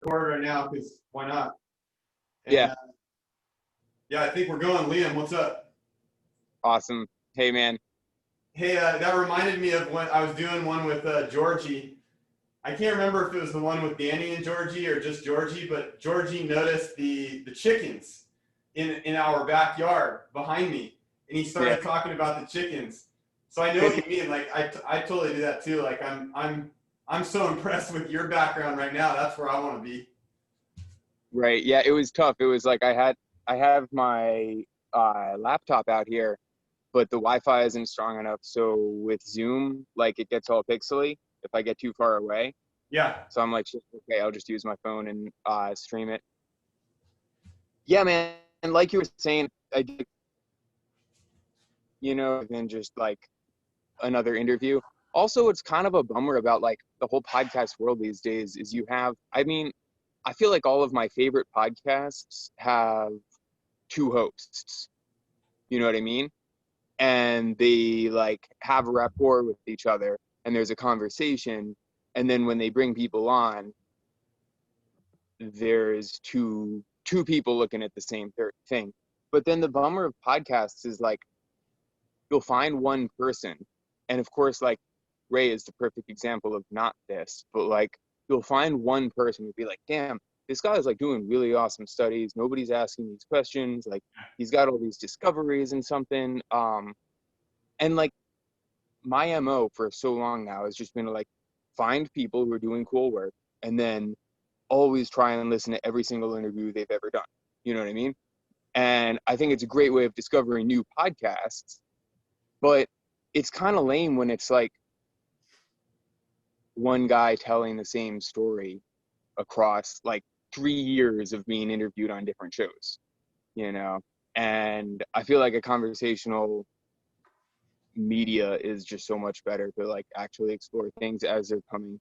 Record right now because why not? And Yeah, yeah, I think we're going. Liam, what's up? awesome. Hey, man. Hey, that reminded me of when I was doing one with Georgie. I can't remember if it was the one with Danny and Georgie or just Georgie, but Georgie noticed the chickens in our backyard behind me, and he Yeah, started talking about the chickens. So I know what you mean. Like I totally do that too. Like I'm so impressed with your background right now. That's where I want to be. right. Yeah, it was tough. It was like I have my laptop out here, but the Wi-Fi isn't strong enough. So with Zoom, like it gets all pixely if I get too far away. Yeah, So I'm like, "Shit, okay, I'll just use my phone and stream it." Yeah, man. And like you were saying, I did, than just like another interview. Also, it's kind of a bummer about like the whole podcast world these days is I mean, I feel like all of my favorite podcasts have two hosts. You know what I mean? And they like have a rapport with each other and there's a conversation. And then when they bring people on, there's two people looking at the same thing. But then the bummer of podcasts is like you'll find one person, and of course, like Ray is the perfect example of not this, but like you'll find one person who'll be like, damn, this guy is like doing really awesome studies. Nobody's asking these questions. Like he's got all these discoveries and something. And like my MO for so long now has just been to like find people who are doing cool work and then always try and listen to every single interview they've ever done. You know what I mean? And I think it's a great way of discovering new podcasts, but it's kind of lame when it's like one guy telling the same story across like 3 years of being interviewed on different shows, you know? And I feel like a conversational media is just so much better to like actually explore things as they're coming,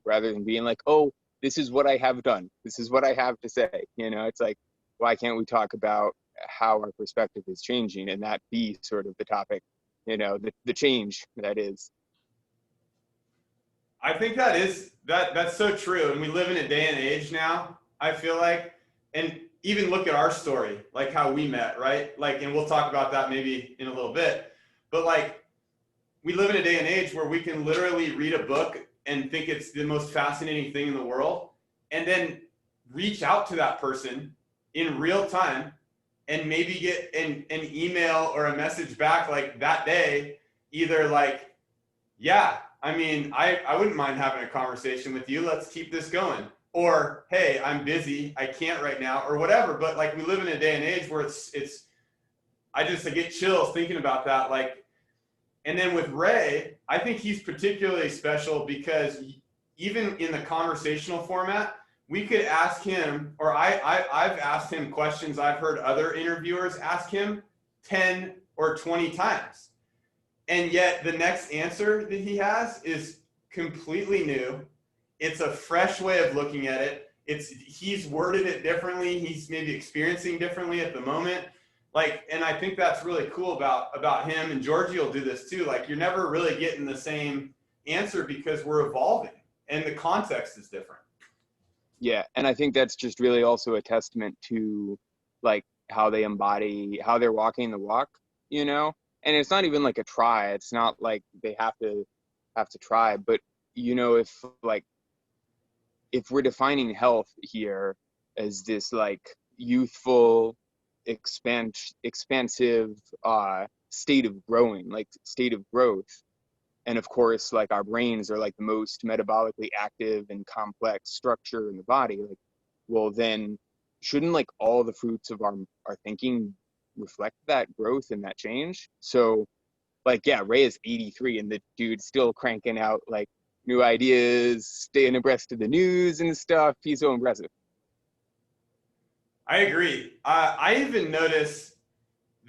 rather than being like, oh, this is what I have done. This is what I have to say. It's like, why can't we talk about how our perspective is changing and that be sort of the topic, the change that is. I think that's so true. And we live in a day and age now, I feel like, and even look at our story, like how we met, right? Like, and we'll talk about that maybe in a little bit. But like we live in a day and age where we can literally read a book and think it's the most fascinating thing in the world, and then reach out to that person in real time and maybe get an email or a message back like that day, either like, yeah, I mean, I wouldn't mind having a conversation with you. Let's keep this going. Or, hey, I'm busy. I can't right now, or whatever. But like we live in a day and age where I get chills thinking about that. Like, and then with Ray, I think he's particularly special because even in the conversational format, we could ask him, or I've asked him questions I've heard other interviewers ask him 10 or 20 times. And yet the next answer that he has is completely new. It's a fresh way of looking at it. He's worded it differently. He's maybe experiencing differently at the moment. Like, and I think that's really cool about him, and Georgie will do this too. Like, you're never really getting the same answer because we're evolving and the context is different. Yeah, and I think that's just really also a testament to like how they're walking the walk, you know? And it's not even like a try. It's not like they have to try, but if like if we're defining health here as this like youthful, expansive state of growing, like state of growth, and of course like our brains are like the most metabolically active and complex structure in the body, like, well then shouldn't like all the fruits of our thinking reflect that growth and that change? So like, yeah, Ray is 83 and the dude's still cranking out like new ideas, staying abreast of the news and stuff. He's so impressive. I agree. I even notice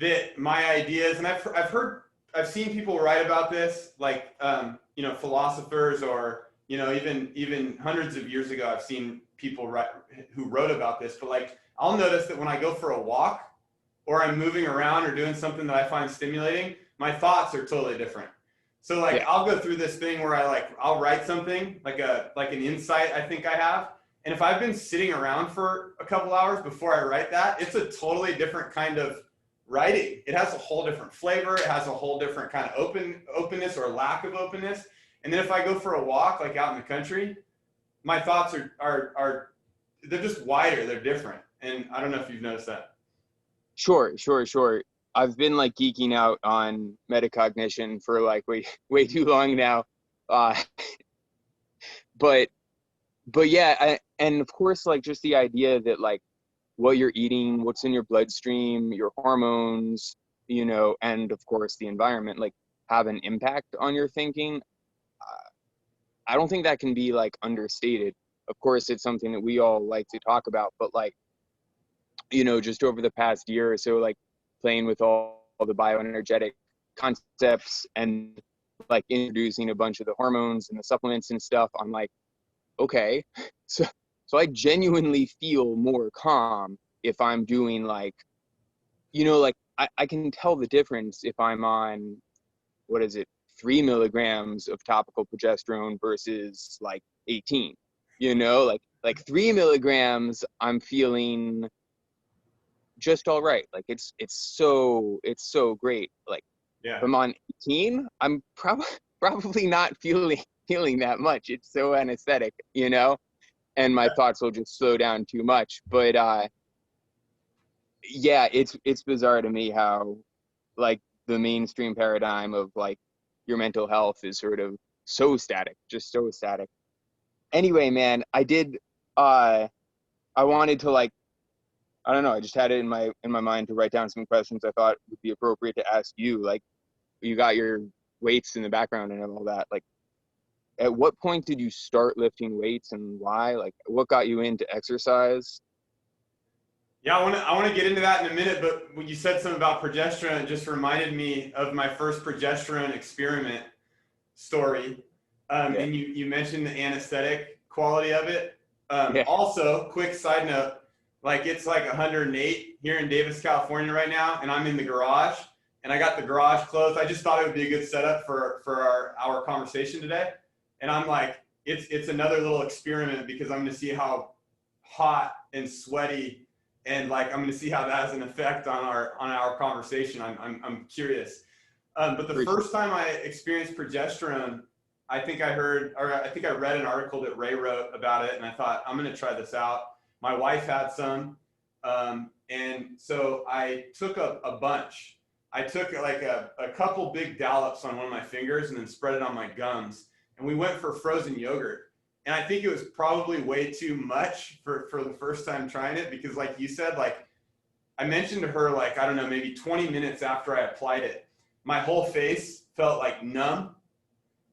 that my ideas, and I've seen people write about this, like philosophers, or even hundreds of years ago, I've seen people write who wrote about this. But like, I'll notice that when I go for a walk, or I'm moving around or doing something that I find stimulating, my thoughts are totally different. So like, Yeah. I'll go through this thing where I'll write something like an insight I think I have, And if I've been sitting around for a couple hours before I write that, it's a totally different kind of writing. It has a whole different flavor. It has a whole different kind of openness or lack of openness. And then if I go for a walk, like out in the country, my thoughts are they're just wider. They're different. And I don't know if you've noticed that. Sure. I've been like geeking out on metacognition for like way too long now. Uh, but yeah, and of course, like just the idea that like what you're eating, what's in your bloodstream, your hormones, you know, and of course the environment, like have an impact on your thinking. I don't think that can be like understated. Of course, it's something that we all like to talk about, but like, you know, just over the past year or so, like playing with all the bioenergetic concepts and like introducing a bunch of the hormones and the supplements and stuff, I'm like, okay, so I genuinely feel more calm if I'm doing like, you know, like I can tell the difference if I'm on, what is it, 3 milligrams of topical progesterone versus like 18, you know, like 3 milligrams, I'm feeling just all right. Like it's so great. Like if Yeah. I'm on 18, I'm probably not feeling that much. It's so anesthetic, you know, and my thoughts will just slow down too much. But yeah, it's bizarre to me how like the mainstream paradigm of like your mental health is sort of so static, just so static. Anyway, man, I wanted to like, I don't know, I just had it in my mind to write down some questions I thought would be appropriate to ask you. Like you got your weights in the background and all that. Like at what point did you start lifting weights and why? Like what got you into exercise? Yeah, I want to get into that in a minute, but when you said something about progesterone, it just reminded me of my first progesterone experiment story. Yeah. And you mentioned the anesthetic quality of it. Yeah. Also, quick side note, like it's like 108 here in Davis, California right now, and I'm in the garage, and I got the garage closed. I just thought it would be a good setup for our conversation today. And I'm like, it's another little experiment because I'm going to see how hot and sweaty, and like I'm going to see how that has an effect on our conversation. I'm curious. But the For sure. first time I experienced progesterone, I think I heard, or I think I read an article that Ray wrote about it, and I thought, I'm going to try this out. My wife had some, and so I took a bunch. I took like a couple big dollops on one of my fingers and then spread it on my gums. And we went for frozen yogurt. And I think it was probably way too much for the first time trying it because, like you said, like I mentioned to her, like, I don't know, maybe 20 minutes after I applied it, my whole face felt like numb,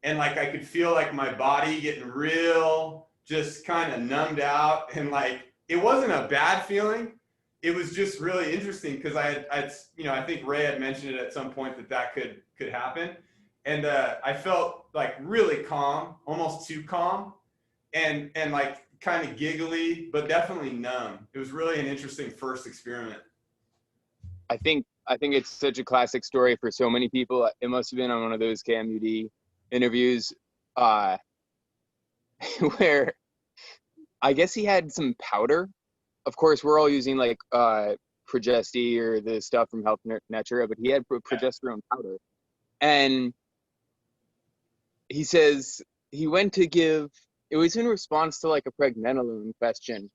and like I could feel like my body getting real just kind of numbed out, and like it wasn't a bad feeling. It was just really interesting because I you know, I think Ray had mentioned it at some point that could happen, and I felt like really calm, almost too calm, and like kind of giggly, but definitely numb. It was really an interesting first experiment. I think it's such a classic story for so many people. It must have been on one of those KMUD interviews, uh, where I guess he had some powder. Of course, we're all using like Progesti or the stuff from Health Natura, but he had progesterone powder, and he says he went to give. It was in response to like a pregnenolone question.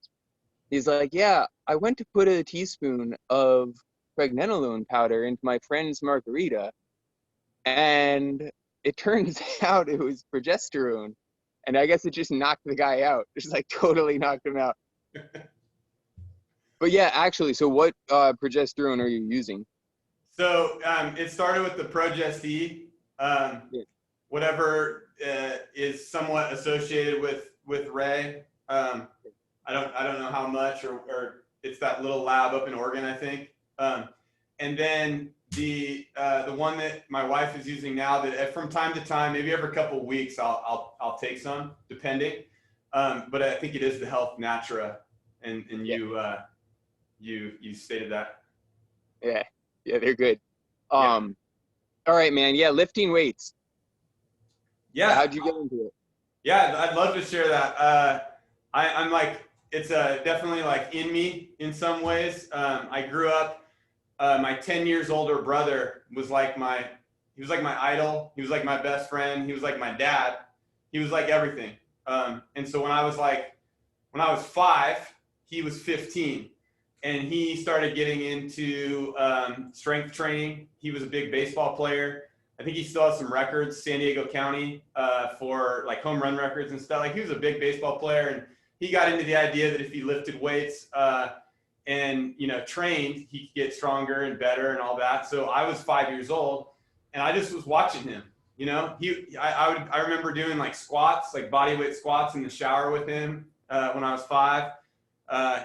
He's like, yeah, I went to put a teaspoon of pregnenolone powder into my friend's margarita, and it turns out it was progesterone. And I guess it just knocked the guy out. Just like totally knocked him out. But yeah, actually, so what progesterone are you using? So it started with the Progesti, Yeah. whatever is somewhat associated with Ray. I don't know how much, or it's that little lab up in Oregon, I think. And then the one that my wife is using now, that from time to time, maybe every couple of weeks, I'll take some, depending. But I think it is the Health Natura, and Yeah. you stated that. Yeah, yeah, they're good. Yeah. All right, man. Yeah, lifting weights. Yeah. How'd you get into it? Yeah, I'd love to share that. I'm like, it's definitely like in me in some ways. I grew up, my 10 years older brother was like he was like my idol. He was like my best friend. He was like my dad. He was like everything. And so when I was 5, he was 15, and he started getting into strength training. He was a big baseball player. I think he still has some records, San Diego County, for like home run records and stuff. Like, he was a big baseball player, and he got into the idea that if he lifted weights and trained, he could get stronger and better and all that. So I was 5 years old, and I just was watching him. I remember doing like squats, like body weight squats in the shower with him when I was 5.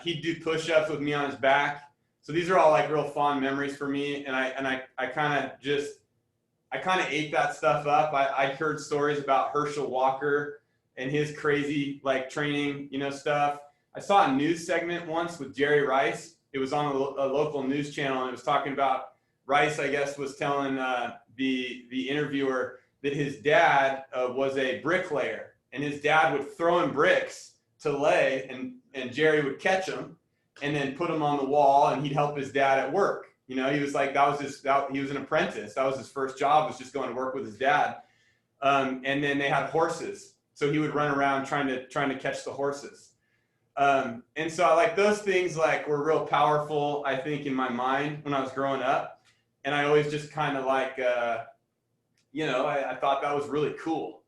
He'd do push-ups with me on his back. So these are all like real fond memories for me, and I kind of ate that stuff up. I heard stories about Herschel Walker and his crazy like training, stuff. I saw a news segment once with Jerry Rice. It was on a local news channel, and it was talking about Rice, I guess, was telling the interviewer that his dad was a bricklayer, and his dad would throw him bricks to lay, and Jerry would catch them and then put them on the wall, and he'd help his dad at work. He was like, he was an apprentice. That was his first job, was just going to work with his dad. And then they had horses, so he would run around trying to catch the horses. And so like those things like were real powerful, I think, in my mind when I was growing up. And I always just kind of like, I thought that was really cool.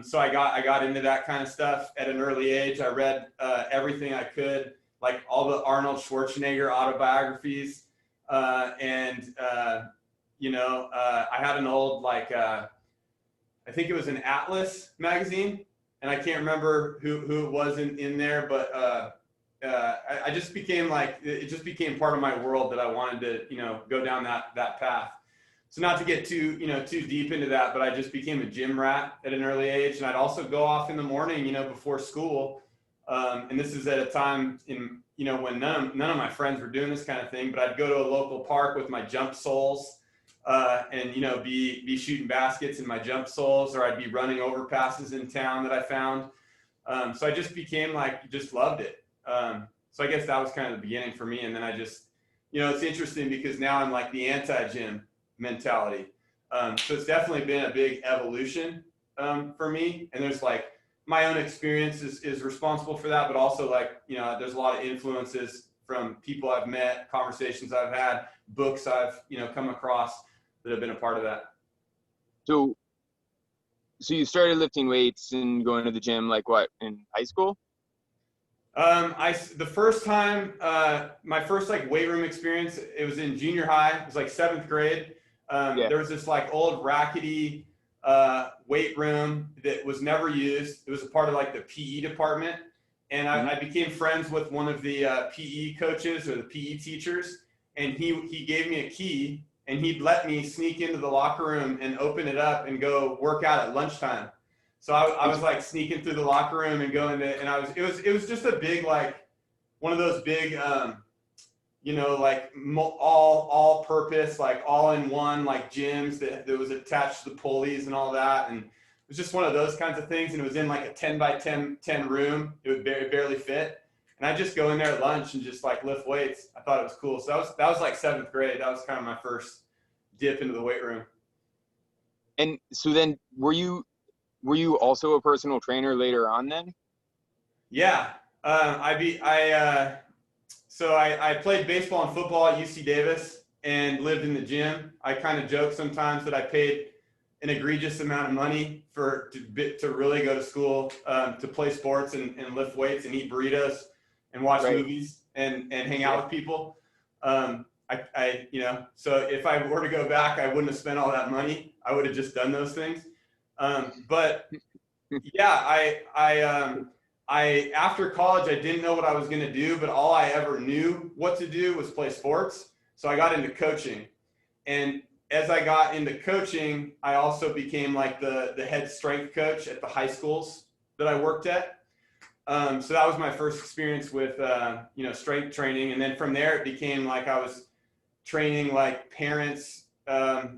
So I got into that kind of stuff at an early age. I read everything I could, like all the Arnold Schwarzenegger autobiographies. I had an old, like, I think it was an Atlas magazine, and I can't remember who it was in there, but I just became like, it just became part of my world that I wanted to, go down that path. So not to get too deep into that, but I just became a gym rat at an early age, and I'd also go off in the morning, before school. And this is at a time when none of my friends were doing this kind of thing, but I'd go to a local park with my jump soles, and be shooting baskets in my jump soles, or I'd be running overpasses in town that I found. So I just became like, just loved it. So I guess that was kind of the beginning for me. And then I just, it's interesting because now I'm like the anti-gym mentality. So it's definitely been a big evolution for me. And there's like, my own experience is responsible for that, but also like, there's a lot of influences from people I've met, conversations I've had, books I've, come across that have been a part of that. So you started lifting weights and going to the gym, like what, in high school? The first time, my first like weight room experience, it was in junior high. It was like 7th grade. There was this like old rackety weight room that was never used. It was a part of like the PE department. And I became friends with one of the PE coaches or the PE teachers. And he gave me a key, and he'd let me sneak into the locker room and open it up and go work out at lunchtime. So I was like sneaking through the locker room and going to, and it was just a big, like one of those big, like all purpose, like all in one, like gyms that was attached to the pulleys and all that. And it was just one of those kinds of things. And it was in like a 10 by 10 room. It would barely fit. And I just go in there at lunch and just like lift weights. I thought it was cool. So that was like 7th grade. That was kind of my first dip into the weight room. And so then were you also a personal trainer later on then? Yeah. So I played baseball and football at UC Davis and lived in the gym. I kind of joke sometimes that I paid an egregious amount of money to really go to school, to play sports and lift weights and eat burritos and watch movies and hang out with people. So if I were to go back, I wouldn't have spent all that money. I would have just done those things. But yeah, I after college, I didn't know what I was going to do, but all I ever knew what to do was play sports. So I got into coaching. And as I got into coaching, I also became like the head strength coach at the high schools that I worked at. So that was my first experience with, strength training. And then from there, it became like I was training like parents,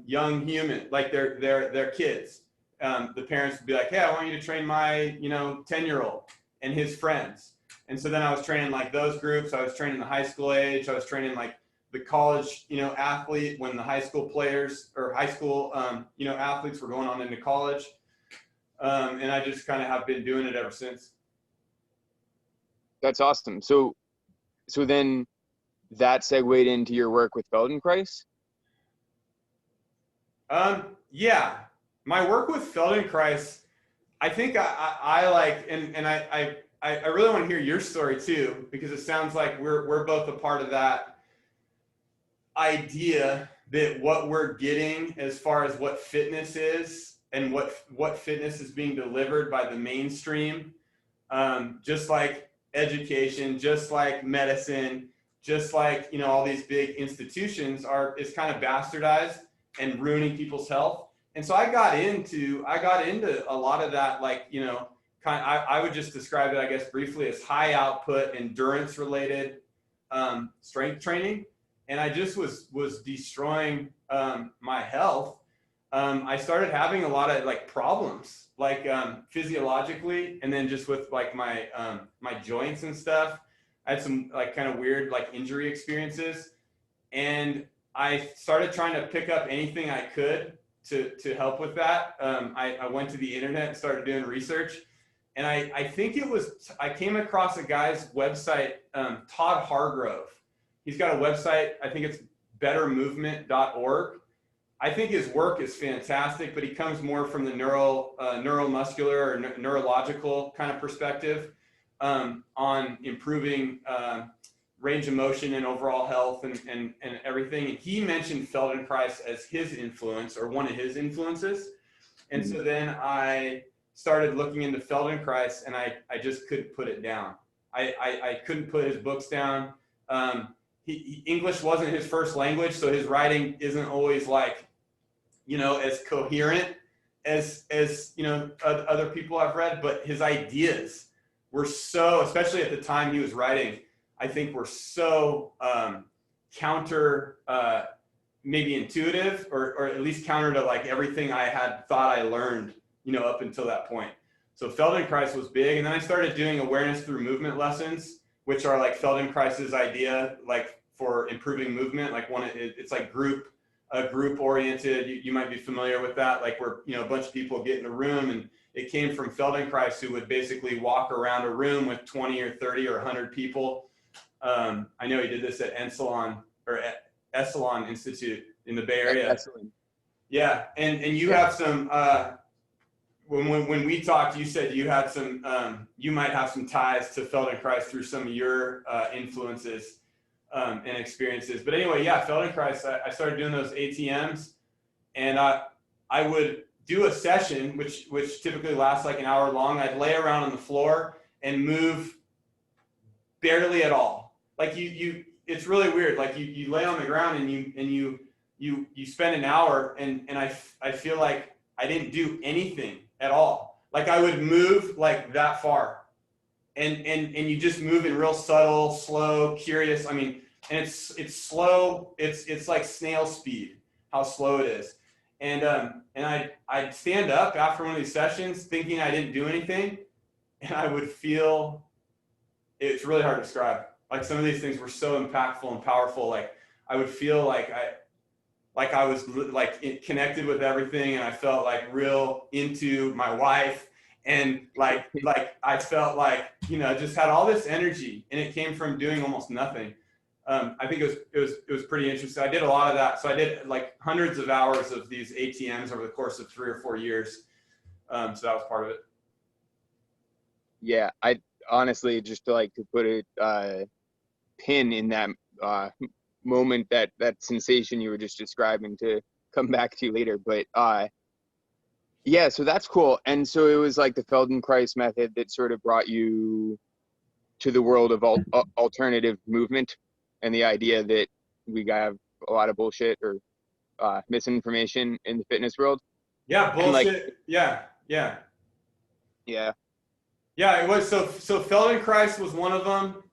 young human, like their kids. The parents would be like, hey, I want you to train my, 10-year-old. and his friends. And so then I was training like those groups. I was training the high school age. I was training like the college, athlete when the high school players or high school, athletes were going on into college. And I just kind of have been doing it ever since. That's awesome. So then that segued into your work with Feldenkrais? Yeah, my work with Feldenkrais, I think I like, and I really want to hear your story too, because it sounds like we're both a part of that idea that what we're getting as far as what fitness is and what fitness is being delivered by the mainstream, just like education, just like medicine, just like, all these big institutions is kind of bastardized and ruining people's health. And so I got into a lot of that, like, I would just describe it, I guess, briefly as high output endurance related strength training. And I just was destroying my health. I started having a lot of like problems, like physiologically, and then just with like my joints and stuff. I had some like kind of weird like injury experiences, and I started trying to pick up anything I could to help with that. I went to the internet and started doing research, and I think I came across a guy's website, Todd Hargrove. He's got a website, I think it's bettermovement.org. I think his work is fantastic, but he comes more from the neuromuscular or neurological kind of perspective on improving range of motion and overall health and everything. And he mentioned Feldenkrais as his influence, or one of his influences. And so then I started looking into Feldenkrais, and I just couldn't put it down. I couldn't put his books down. English wasn't his first language, so his writing isn't always like, as coherent as other people I've read, but his ideas were so, especially at the time he was writing, I think were so counter, maybe intuitive, or at least counter to like everything I had thought I learned, up until that point. So Feldenkrais was big, and then I started doing awareness through movement lessons, which are like Feldenkrais's idea, like for improving movement. Like it's like group oriented. You might be familiar with that, like where a bunch of people get in a room, and it came from Feldenkrais, who would basically walk around a room with 20 or 30 or 100 people. I know he did this at Esalen Institute in the Bay Area. Excellent. Yeah, and you have some. When we talked, you said you had some. You might have some ties to Feldenkrais through some of your influences and experiences. But anyway, yeah, Feldenkrais. I started doing those ATMs, and I would do a session which typically lasts like an hour long. I'd lay around on the floor and move barely at all. Like it's really weird. Like you lay on the ground and you spend an hour, and I feel like I didn't do anything at all. Like I would move like that far, and you just move in real subtle, slow, curious. I mean, and it's slow. It's like snail speed, how slow it is. And I'd stand up after one of these sessions thinking I didn't do anything, and I would feel, it's really hard to describe. Like some of these things were so impactful and powerful. Like I would feel like I was like connected with everything, and I felt like real into my wife, and like I felt like just had all this energy, and it came from doing almost nothing. I think it was pretty interesting. I did a lot of that, so I did like hundreds of hours of these ATMs over the course of 3 or 4 years. So that was part of it. Yeah, I honestly just like to put a pin in that moment, that sensation you were just describing, to come back to later. But yeah, so that's cool. And so it was like the Feldenkrais method that sort of brought you to the world of alternative movement, and the idea that we have a lot of bullshit or misinformation in the fitness world. Yeah, bullshit. Yeah. It was so Feldenkrais was one of them.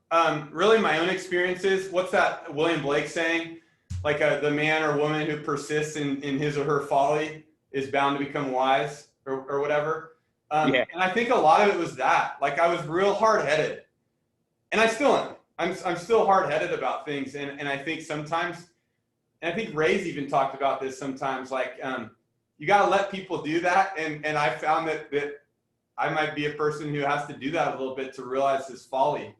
Really, my own experiences. What's that William Blake saying? Like the man or woman who persists in his or her folly is bound to become wise, or whatever. Yeah. And I think a lot of it was that, like, I was real hard-headed, and I still am. I'm still hard-headed about things, and I think sometimes, and I think Ray's even talked about this sometimes, like, you got to let people do that, and I found that I might be a person who has to do that a little bit to realize his folly.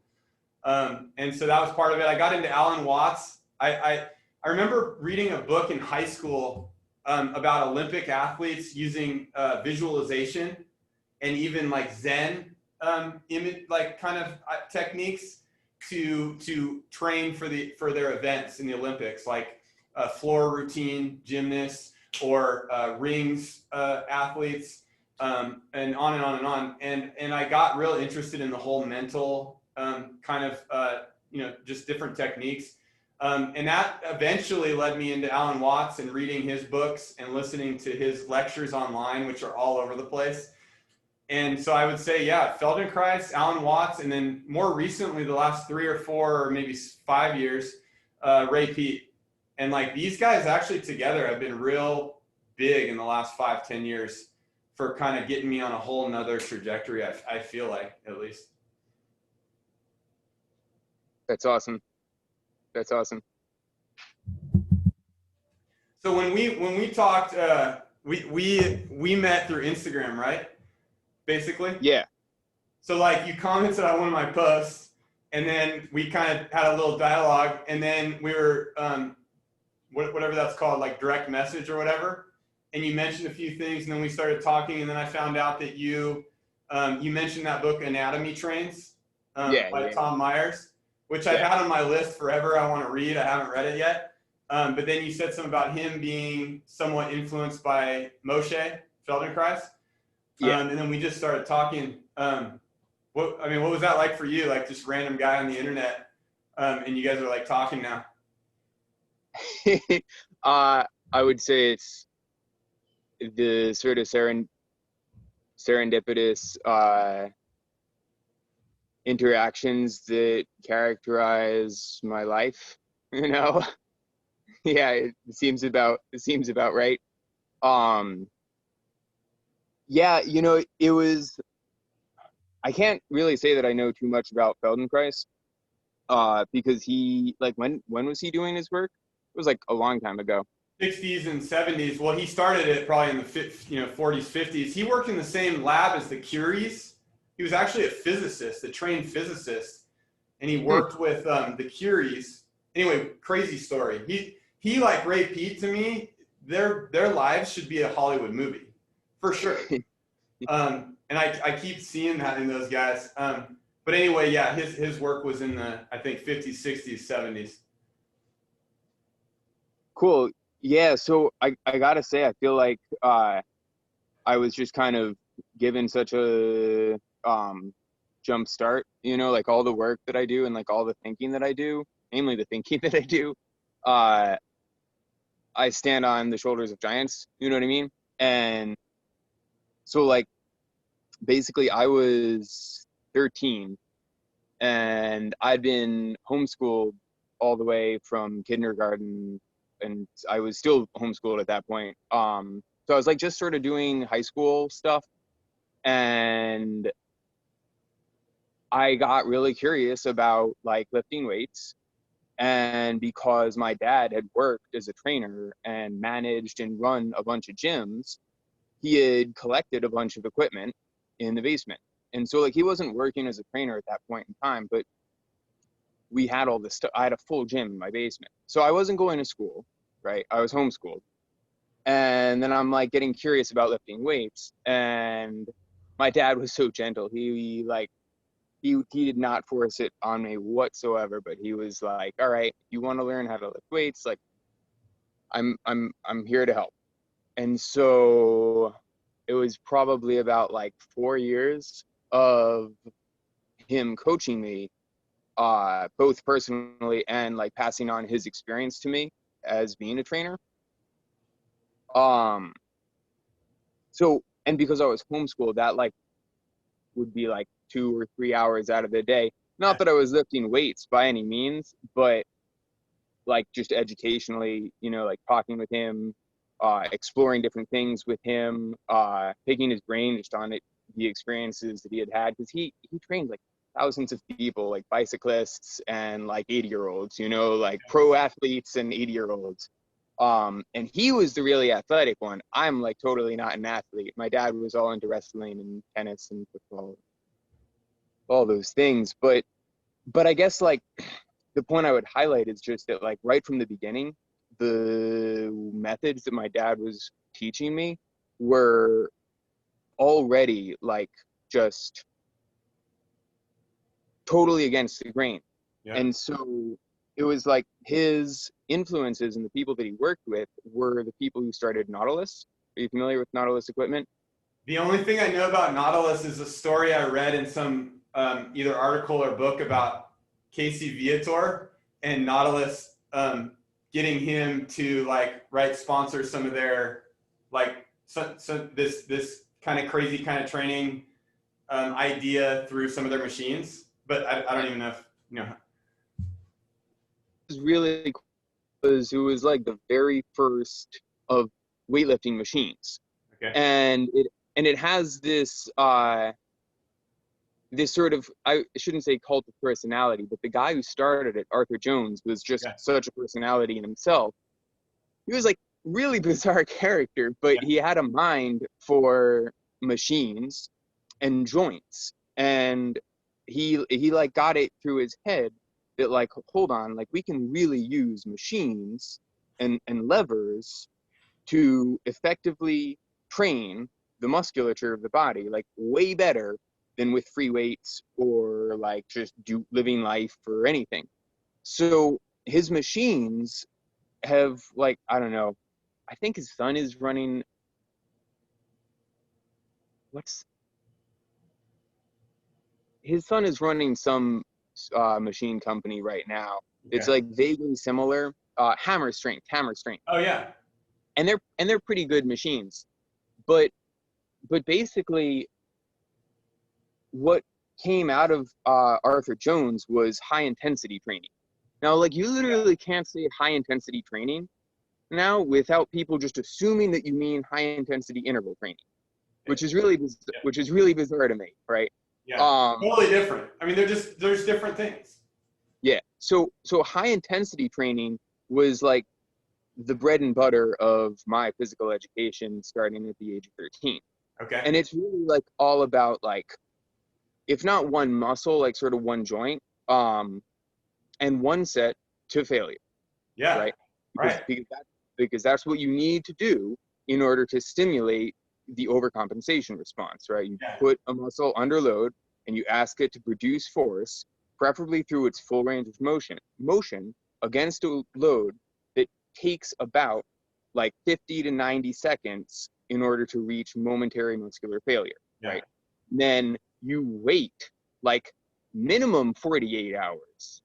And so that was part of it. I got into Alan Watts. I remember reading a book in high school about Olympic athletes using visualization and even like Zen image, like kind of techniques to train for their events in the Olympics, like floor routine gymnasts or rings athletes, and on and on and on. And I got real interested in the whole mental kind of just different techniques. And that eventually led me into Alan Watts and reading his books and listening to his lectures online, which are all over the place. And so I would say, yeah, Feldenkrais, Alan Watts, and then more recently, the last 3 or 4 or maybe 5 years, Ray Peat. And like these guys actually together have been real big in the last 5-10 years for kind of getting me on a whole nother trajectory. I feel like, at least. That's awesome. That's awesome. So when we talked, we met through Instagram, right? Basically. Yeah. So like you commented on one of my posts, and then we kind of had a little dialogue, and then we were whatever that's called, like direct message or whatever. And you mentioned a few things, and then we started talking, and then I found out that you mentioned that book Anatomy Trains Yeah. by Yeah. Tom Myers, which I've Yeah. had on my list forever. I want to read. I haven't read it yet. But then you said something about him being somewhat influenced by Moshe Feldenkrais. Yeah. And then we just started talking. What was that like for you? Like just random guy on the internet, and you guys are like talking now. I would say it's the sort of serendipitous interactions that characterize my life. You know, yeah, it seems about right. Yeah, it was. I can't really say that I know too much about Feldenkrais, because he like when was he doing his work? It was like a long time ago. 60s and 70s. Well, he started it probably in the 40s, 50s. He worked in the same lab as the Curies. He was actually a physicist, a trained physicist, and he worked with the Curies. Anyway, crazy story. He like Ray Peat to me. Their lives should be a Hollywood movie, for sure. And I keep seeing that in those guys. But anyway, yeah, his work was in the I think 50s, 60s, 70s. Cool. Yeah, so I gotta say, I feel like I was just kind of given such a jump start, like all the work that I do and like all the thinking that I do, namely the thinking that I do. Uh, I stand on the shoulders of giants, you know what I mean? And so like basically I was 13 and I'd been homeschooled all the way from kindergarten, and I was still homeschooled at that point. So I was like just sort of doing high school stuff, and I got really curious about like lifting weights. And because my dad had worked as a trainer and managed and run a bunch of gyms, he had collected a bunch of equipment in the basement. And so like he wasn't working as a trainer at that point in time, but we had all this stuff. I had a full gym in my basement. So I wasn't going to school, right? I was homeschooled. And then I'm like getting curious about lifting weights. And my dad was so gentle. He did not force it on me whatsoever, but he was like, all right, you want to learn how to lift weights? Like I'm here to help. And so it was probably about like 4 years of him coaching me, both personally and like passing on his experience to me as being a trainer. Um, so, and because I was homeschooled, that like would be like 2 or 3 hours out of the day. Not that I was lifting weights by any means, but like just educationally, like talking with him, exploring different things with him, picking his brain just on it, the experiences that he had because he trained like thousands of people, like bicyclists and like 80-year-olds, you know, like pro athletes and 80-year-olds. And he was the really athletic one. I'm like totally not an athlete. My dad was all into wrestling and tennis and football, all those things. But I guess like the point I would highlight is just that like right from the beginning, the methods that my dad was teaching me were already like just totally against the grain. Yeah. And so it was like his influences and the people that he worked with were the people who started Nautilus. Are you familiar with Nautilus equipment? The only thing I know about Nautilus is a story I read in some either article or book about Casey Viator and Nautilus getting him to like sponsor some of their like this kind of crazy kind of training idea through some of their machines. But I don't even know if you know. It was really cool because it was like the very first of weightlifting machines. Okay. And it has this this sort of, I shouldn't say cult of personality, but the guy who started it, Arthur Jones, was just such a personality in himself. He was like really bizarre character, but he had a mind for machines and joints. And he like got it through his head that like, hold on, like we can really use machines and levers to effectively train the musculature of the body, like way better than with free weights or like just living life or anything. So his machines have like, I don't know, I think his son is running, his son is running some machine company right now. Okay. It's like vaguely similar, Hammer Strength. Oh yeah. And they're pretty good machines. But basically what came out of Arthur Jones was high intensity training. Now, like you literally can't say high intensity training now without people just assuming that you mean high intensity interval training, which is really bizarre to me, right? Yeah, totally different. I mean, there's different things. Yeah. So high intensity training was like the bread and butter of my physical education starting at the age of 13. Okay. And it's really like all about like, if not one muscle, like sort of one joint, and one set to failure. Yeah. Right. Because that's what you need to do in order to stimulate the overcompensation response, right? You put a muscle under load and you ask it to produce force, preferably through its full range of motion against a load that takes about like 50 to 90 seconds in order to reach momentary muscular failure, right? And then you wait like minimum 48 hours.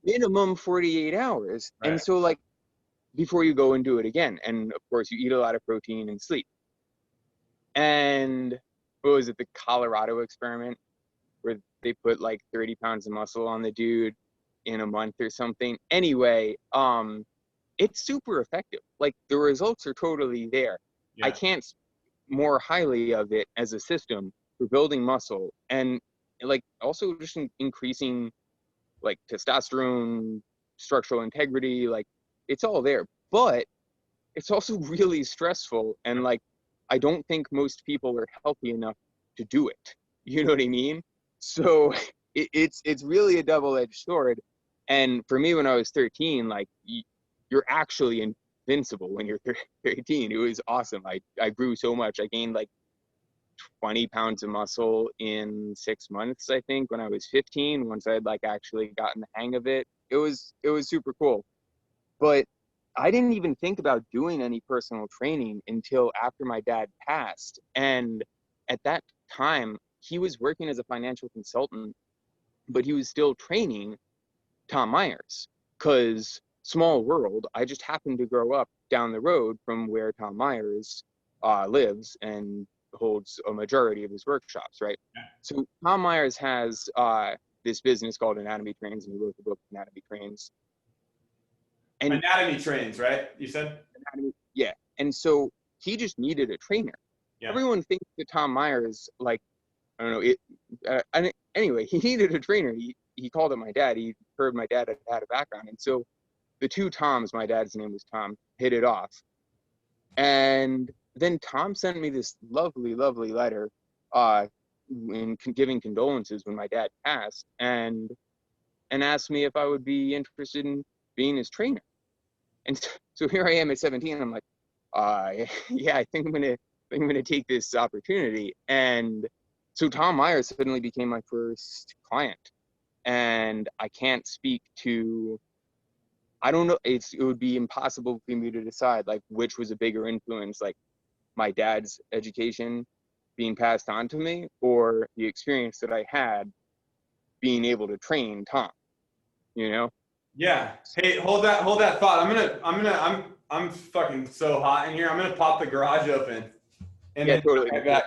Minimum 48 hours. Right. And so like before you go and do it again. And of course you eat a lot of protein and sleep. And what was it, the Colorado experiment where they put like 30 pounds of muscle on the dude in a month or something? Anyway, it's super effective. Like the results are totally there. I can't more highly of it as a system for building muscle and like also just increasing like testosterone, structural integrity, like it's all there. But it's also really stressful and like I don't think most people are healthy enough to do it. You know what I mean? So it's really a double-edged sword. And for me, when I was 13, like you're actually invincible when you're 13. It was awesome. I grew so much. I gained like 20 pounds of muscle in 6 months, I think, when I was 15, once I'd like actually gotten the hang of it. It was super cool. But I didn't even think about doing any personal training until after my dad passed. And at that time, he was working as a financial consultant, but he was still training Tom Myers because small world, I just happened to grow up down the road from where Tom Myers lives and holds a majority of his workshops, right? So Tom Myers has this business called Anatomy Trains, and he wrote the book Anatomy Trains. And Anatomy Trains, right? You said? Anatomy, yeah. And so he just needed a trainer. Yeah. everyone thinks that Tom Myers, like, I don't know, anyway, he needed a trainer. He called up my dad. He heard my dad had a background. And so the two Toms, my dad's name was Tom, hit it off. And then Tom sent me this lovely, lovely letter giving condolences when my dad passed, and asked me if I would be interested in being his trainer. And so here I am at 17, and I'm like, yeah, I think I'm gonna take this opportunity. And so Tom Myers suddenly became my first client, and I can't speak to. I don't know. It would be impossible for me to decide like which was a bigger influence, like my dad's education being passed on to me, or the experience that I had being able to train Tom. You know? Yeah. Hey, hold that thought. I'm fucking so hot in here. I'm gonna pop the garage open and Yeah, then totally. come right back.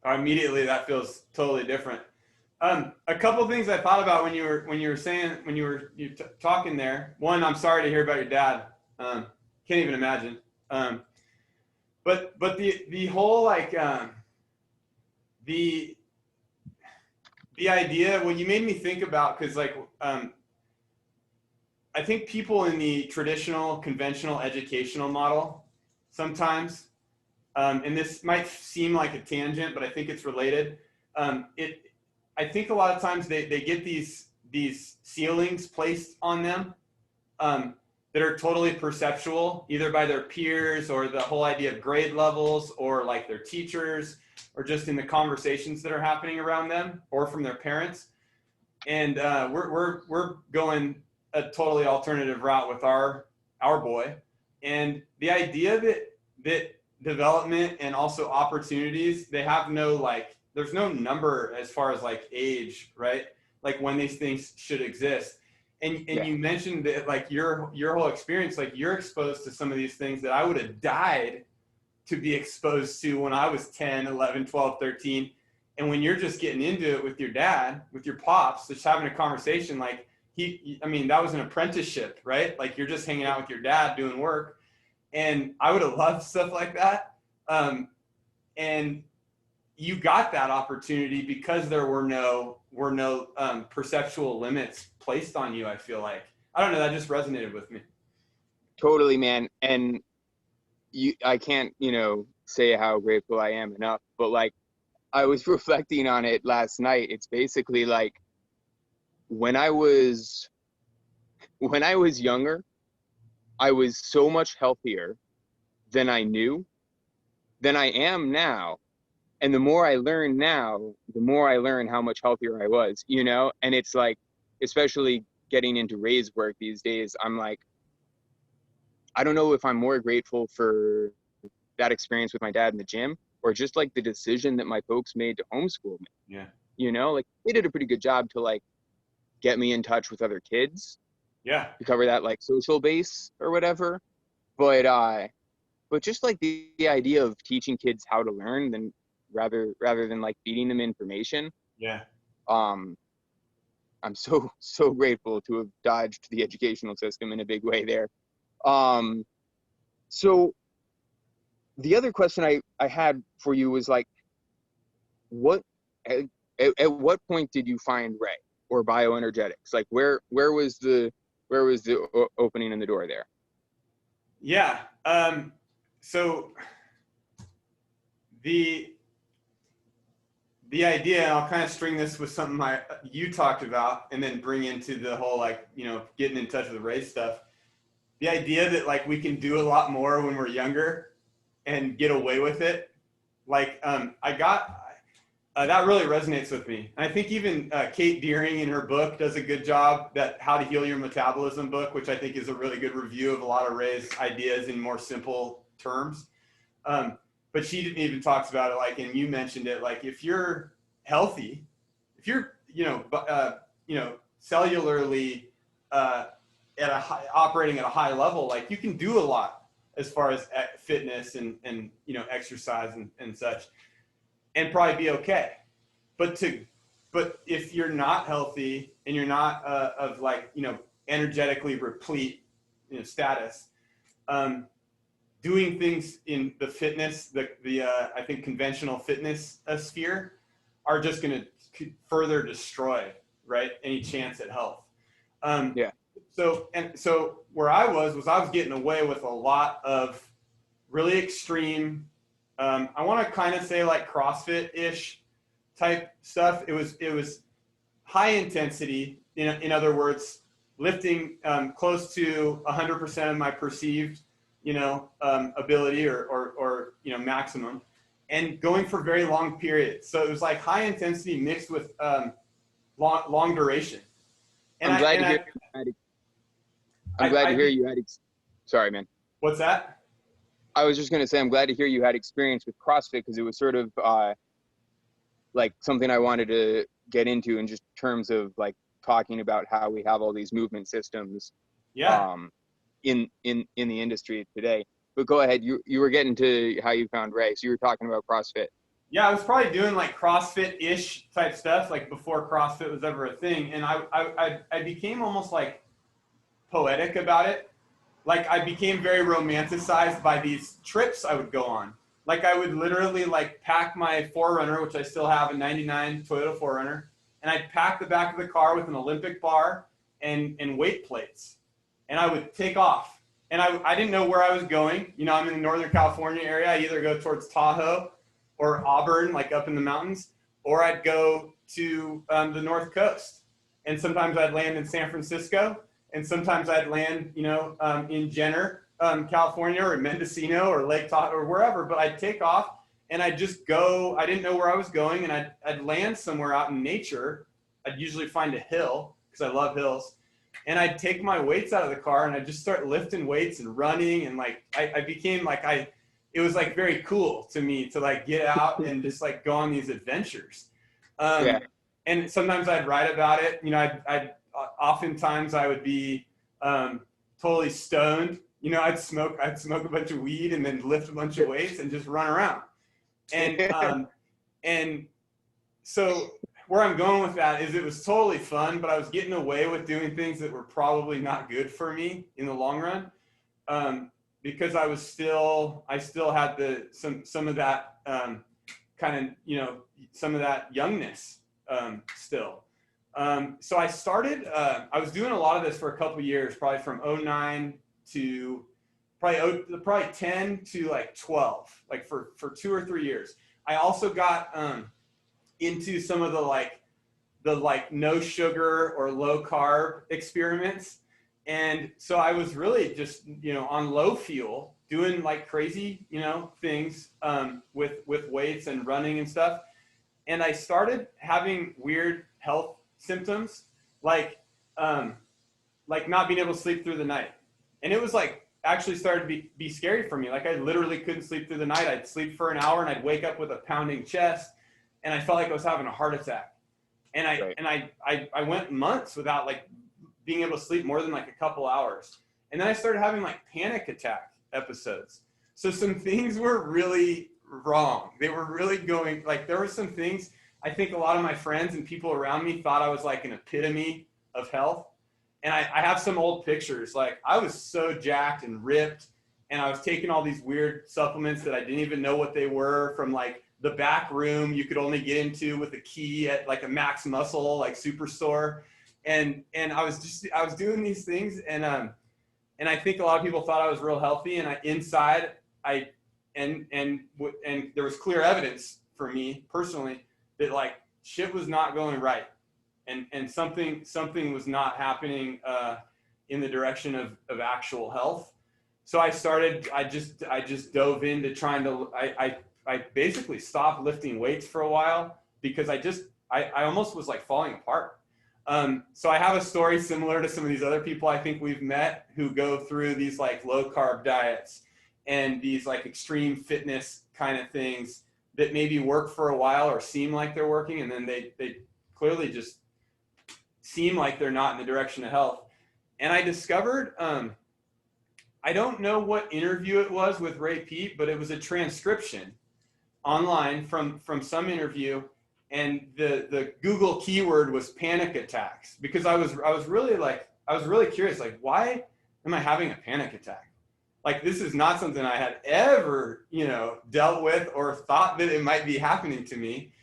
Immediately that feels totally different. A couple of things I thought about when you were talking there. One, I'm sorry to hear about your dad. Can't even imagine. But the whole like the idea, well, you made me think about, because like I think people in the traditional conventional educational model sometimes, and this might seem like a tangent, but I think it's related. I think a lot of times they get these ceilings placed on them that are totally perceptual, either by their peers or the whole idea of grade levels, or like their teachers, or just in the conversations that are happening around them, or from their parents. And we're going a totally alternative route with our boy, and the idea that development and also opportunities, they have no, like, there's no number as far as like age, right? Like when these things should exist. And Yeah. you mentioned that like your whole experience, like you're exposed to some of these things that I would have died to be exposed to when I was 10, 11, 12, 13. And when you're just getting into it with your dad, with your pops, just having a conversation, like I mean, that was an apprenticeship, right? Like you're just hanging out with your dad doing work. And I would have loved stuff like that. And you got that opportunity because there were no perceptual limits placed on you. I feel like, I don't know, that just resonated with me. Totally, man. And I can't, say how grateful I am enough, but like I was reflecting on it last night. It's basically like when I was younger, I was so much healthier than I knew, than I am now. And the more I learn now, the more I learn how much healthier I was, And it's like, especially getting into Ray's work these days, I'm like, I don't know if I'm more grateful for that experience with my dad in the gym, or just like the decision that my folks made to homeschool me. Yeah. Like they did a pretty good job to like get me in touch with other kids. Yeah. To cover that like social base or whatever. But just like the idea of teaching kids how to learn, than rather than like feeding them information. Yeah. I'm so grateful to have dodged the educational system in a big way there. So the other question I had for you was like, what at what point did you find Ray or bioenergetics? Like where was the opening in the door there? Yeah. So the idea, and I'll kind of string this with something you talked about, and then bring into the whole, like, getting in touch with the race stuff. The idea that like we can do a lot more when we're younger and get away with it. Like that really resonates with me. And I think even Kate Deering in her book does a good job, that How to Heal Your Metabolism book, which I think is a really good review of a lot of Ray's ideas in more simple terms. But she even talks about it, like, and you mentioned it, like if you're healthy, if you're, cellularly operating at a high level, like you can do a lot as far as fitness and exercise and such, and probably be okay. But to but if you're not healthy and you're not of like, energetically replete, status, doing things in the fitness, the I think conventional fitness sphere are just going to further destroy, right, any chance at health. Yeah. So where I was getting away with a lot of really extreme, I want to kind of say like CrossFit-ish type stuff. It was high intensity. In other words, lifting close to 100% of my perceived, ability or maximum, and going for very long periods. So it was like high intensity mixed with long duration. And I'm glad to I, hear. I'm glad to hear you had. Sorry, man. What's that? I was just gonna say I'm glad to hear you had experience with CrossFit, because it was sort of like something I wanted to get into in just terms of like talking about how we have all these movement systems. Yeah. In the industry today. But go ahead. You were getting to how you found Ray. So you were talking about CrossFit. Yeah, I was probably doing like CrossFit-ish type stuff, like before CrossFit was ever a thing. And I became almost like poetic about it. Like I became very romanticized by these trips I would go on. Like I would literally like pack my 4Runner, which I still have, a 99 Toyota 4Runner, and I'd pack the back of the car with an Olympic bar and weight plates. And I would take off. And I didn't know where I was going. I'm in the Northern California area. I either go towards Tahoe or Auburn, like up in the mountains, or I'd go to the North Coast. And sometimes I'd land in San Francisco, and sometimes I'd land, in Jenner, California, or Mendocino, or Lake Tahoe, or wherever. But I'd take off, and I'd just go. I didn't know where I was going, and I'd land somewhere out in nature. I'd usually find a hill, because I love hills. And I'd take my weights out of the car, and I'd just start lifting weights and running. And like, I became like, it was like very cool to me to like get out and just like go on these adventures. Yeah. And sometimes I'd write about it. Oftentimes I would be totally stoned. I'd smoke a bunch of weed and then lift a bunch of weights and just run around. And so where I'm going with that is it was totally fun, but I was getting away with doing things that were probably not good for me in the long run, because I still had some of that kind of, some of that youngness still. So I started, I was doing a lot of this for a couple of years, probably from 09 to probably 10 to like 12, like for 2 or 3 years. I also got into some of the no sugar or low carb experiments. And so I was really just, on low fuel, doing like crazy, things with weights and running and stuff. And I started having weird health symptoms, like not being able to sleep through the night. And it was like actually started to be scary for me. Like I literally couldn't sleep through the night. I'd sleep for an hour and I'd wake up with a pounding chest, and I felt like I was having a heart attack. And I went months without like being able to sleep more than like a couple hours. And then I started having like panic attack episodes. So some things were really wrong. They were really going, like there were some things, I think a lot of my friends and people around me thought I was like an epitome of health. And I have some old pictures. Like I was so jacked and ripped, and I was taking all these weird supplements that I didn't even know what they were, from like the back room you could only get into with a key at like a Max Muscle, like superstore. And I was doing these things, and I think a lot of people thought I was real healthy, and there was clear evidence for me personally that like shit was not going right, and something was not happening in the direction of actual health. So I just dove into trying to, I basically stopped lifting weights for a while, because I almost was like falling apart. So I have a story similar to some of these other people I think we've met who go through these like low carb diets and these like extreme fitness kind of things that maybe work for a while or seem like they're working, and then they clearly just seem like they're not in the direction of health. And I discovered, I don't know what interview it was with Ray Peat, but it was a transcription online from some interview. and the Google keyword was panic attacks, because I was really curious, like, why am I having a panic attack? Like, this is not something I had ever, dealt with or thought that it might be happening to me.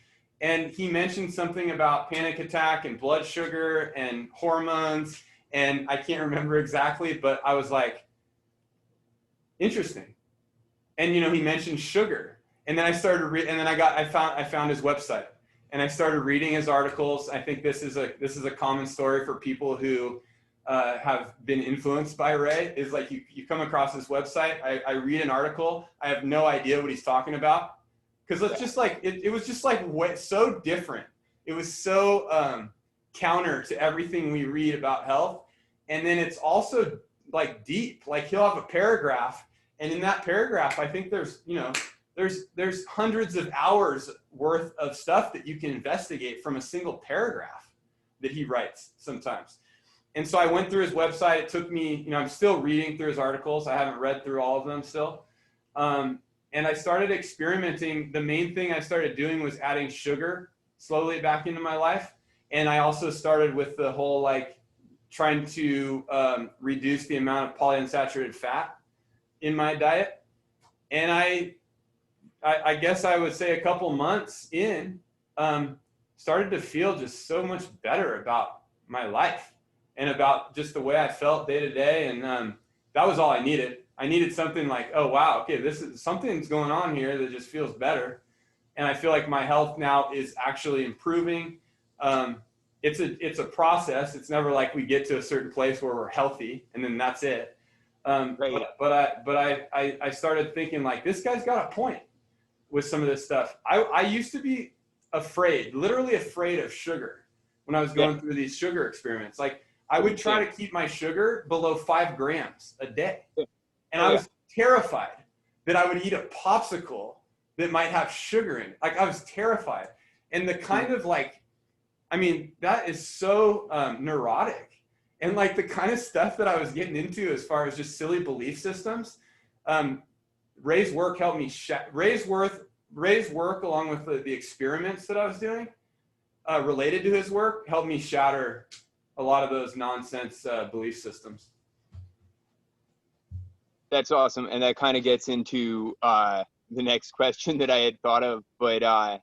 And he mentioned something about panic attack and blood sugar and hormones, and I can't remember exactly, but I was like, interesting. And he mentioned sugar, and then I started and then I found his website, and I started reading his articles. I think this is a common story for people who have been influenced by Ray. Is like, you come across this website, I read an article, I have no idea what he's talking about, because it's just like it was just like so different. It was so counter to everything we read about health, and then it's also like deep. Like, he'll have a paragraph, and in that paragraph, I think there's hundreds of hours worth of stuff that you can investigate from a single paragraph that he writes sometimes. And so I went through his website. It took me, I'm still reading through his articles. I haven't read through all of them still. And I started experimenting. The main thing I started doing was adding sugar slowly back into my life. And I also started with the whole, like, trying to reduce the amount of polyunsaturated fat in my diet. And I guess I would say a couple months in, started to feel just so much better about my life and about just the way I felt day to day. And that was all I needed. I needed something like, oh, wow, okay, something's going on here that just feels better. And I feel like my health now is actually improving. It's a process. It's never like we get to a certain place where we're healthy and then that's it. Right. But I started thinking, like, this guy's got a point with some of this stuff. I used to be literally afraid of sugar when I was going through these sugar experiments. Like, I would try to keep my sugar below 5 grams a day. And I was terrified that I would eat a popsicle that might have sugar in it. Like, I was terrified. And the kind of, like, I mean, that is so neurotic. And, like, the kind of stuff that I was getting into as far as just silly belief systems, Ray's work helped me. Ray's work, along with the experiments that I was doing related to his work, helped me shatter a lot of those nonsense belief systems. That's awesome. And that kind of gets into the next question that I had thought of, but I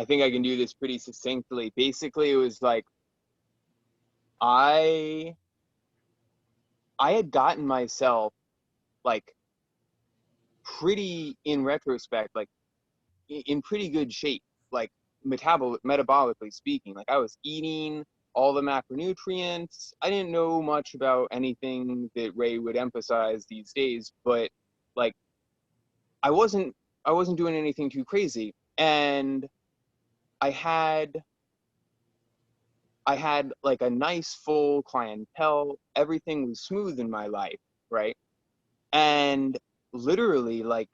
think I can do this pretty succinctly. Basically, it was like, I had gotten myself, like, pretty, in retrospect, like, in pretty good shape, like, metabolically speaking. Like, I was eating all the macronutrients. I didn't know much about anything that Ray would emphasize these days, but, like, I wasn't doing anything too crazy. And I had like a nice full clientele. Everything was smooth in my life, right? And literally, like,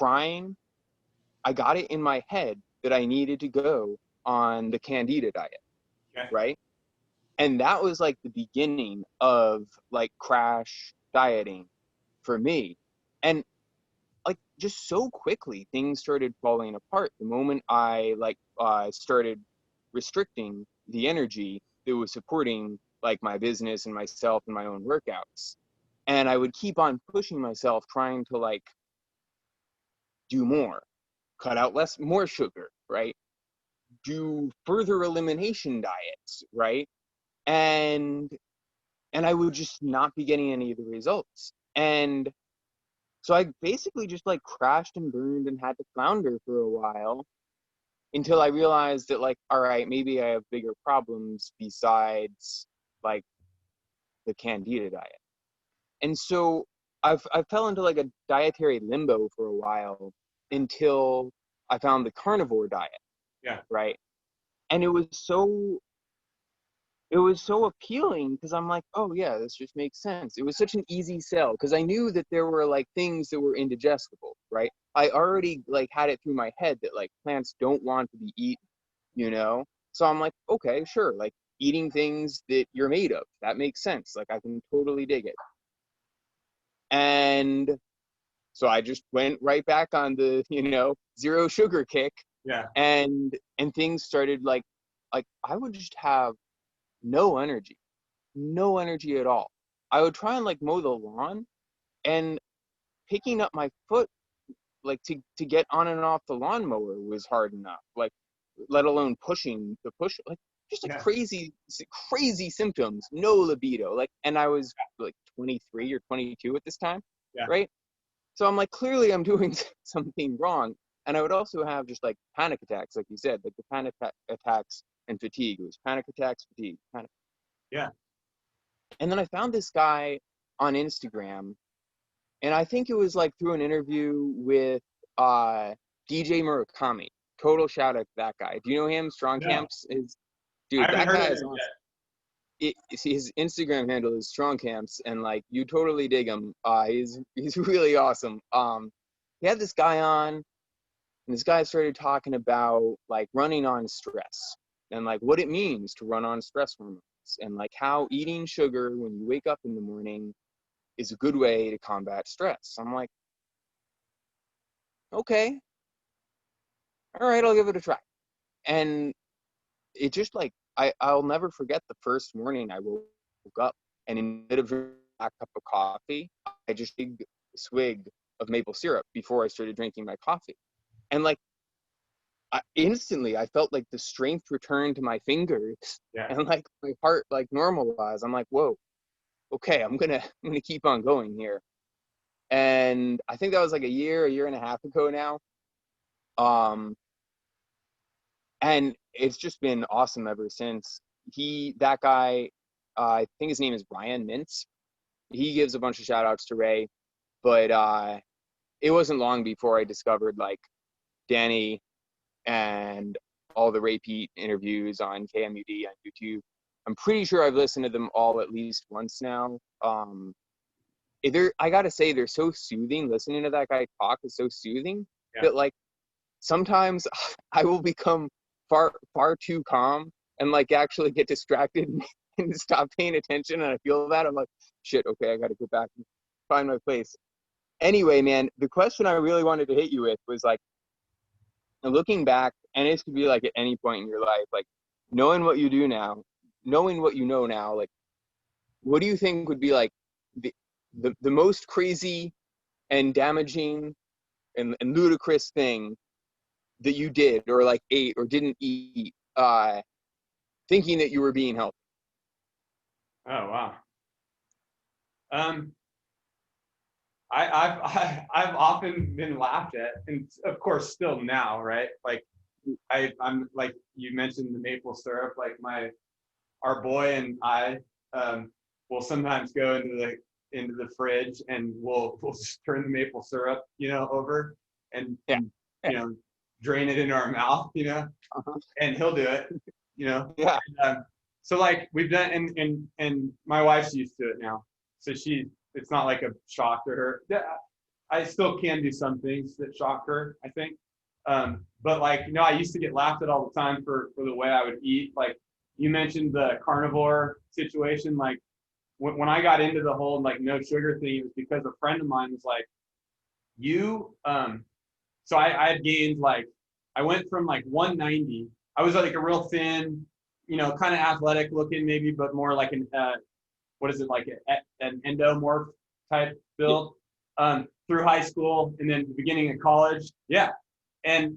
I got it in my head that I needed to go on the Candida diet, right? And that was like the beginning of, like, crash dieting for me. And, like, just so quickly things started falling apart the moment I, like, started restricting the energy that was supporting, like, my business and myself and my own workouts. And I would keep on pushing myself, trying to, like, do more, cut out more sugar, right? Do further elimination diets, right? And I would just not be getting any of the results. And so I basically just, like, crashed and burned and had to flounder for a while, until I realized that, like, all right, maybe I have bigger problems besides, like, the Candida diet. And so I fell into, like, a dietary limbo for a while until I found the carnivore diet. Yeah. Right. And it was so appealing, because I'm like, oh yeah, this just makes sense. It was such an easy sell, because I knew that there were, like, things that were indigestible, right? I already, like, had it through my head that, like, plants don't want to be eaten, So I'm like, okay, sure, like, eating things that you're made of, that makes sense. Like, I can totally dig it. And so I just went right back on the, zero sugar kick, Yeah. And things started like I would just have no energy, no energy at all. I would try and like mow the lawn, and picking up my foot like to get on and off the lawnmower was hard enough, like let alone pushing the push, like just like Yeah. crazy symptoms, no libido, like, and I was like 23 or 22 at this time, Yeah. right? So I'm like, clearly I'm doing something wrong. And I would also have just like panic attacks, like you said, like the panic attacks and fatigue. It was panic attacks, fatigue, panic. Yeah. And then I found this guy on Instagram, and I think it was like through an interview with DJ Murakami. Total shout out to that guy. Do you know him? Strong No, Camps is, I dude. haven't That heard guy of is him awesome. yet. His Instagram handle is Strong Camps, and like you totally dig him. He's really awesome. He had this guy on, and this guy started talking about like running on stress and like what it means to run on stress hormones, and like how eating sugar when you wake up in the morning is a good way to combat stress. I'm like, okay, all right, I'll give it a try. And it just like I'll never forget the first morning I woke up, and instead of drinking a cup of coffee, I just took a swig of maple syrup before I started drinking my coffee. And like instantly I felt like the strength returned to my fingers, Yeah. and like my heart like normalized. I'm like, whoa, okay, I'm gonna keep on going here. And I think that was like a year and a half ago now. Um, and it's just been awesome ever since. That guy, I think his name is Brian Mintz. He gives a bunch of shout outs to Ray, but it wasn't long before I discovered like Danny and all the Ray Pete interviews on KMUD on YouTube. I'm pretty sure I've listened to them all at least once now. I gotta say, they're so soothing. Listening to that guy talk is so soothing Yeah. that like sometimes I will become far too calm and like actually get distracted and stop paying attention. And I feel that I'm like, shit, okay, I got to go back and find my place. Anyway, man, the question I really wanted to hit you with was like, looking back, and this could be like at any point in your life, like knowing what you do now, knowing what you know now, like what do you think would be like the the most crazy and damaging and ludicrous thing that you did or like ate or didn't eat, thinking that you were being healthy? Oh wow. Um, I've often been laughed at, and of course still now, right? Like I'm like you mentioned the maple syrup. Like our boy and I will sometimes go into the fridge, and we'll just turn the maple syrup, over and, Yeah. and drain it into our mouth, Uh-huh. and he'll do it, Yeah. And, so like we've done, and my wife's used to it now, so it's not like a shock to her. Yeah, I still can do some things that shock her, I think. But like, I used to get laughed at all the time for the way I would eat. Like you mentioned the carnivore situation. Like when I got into the whole like no sugar thing, it was because a friend of mine was like, so I had gained like, I went from like 190. I was like a real thin, kind of athletic looking maybe, but more like what is it, like an endomorph type build, through high school and then the beginning of college. Yeah. And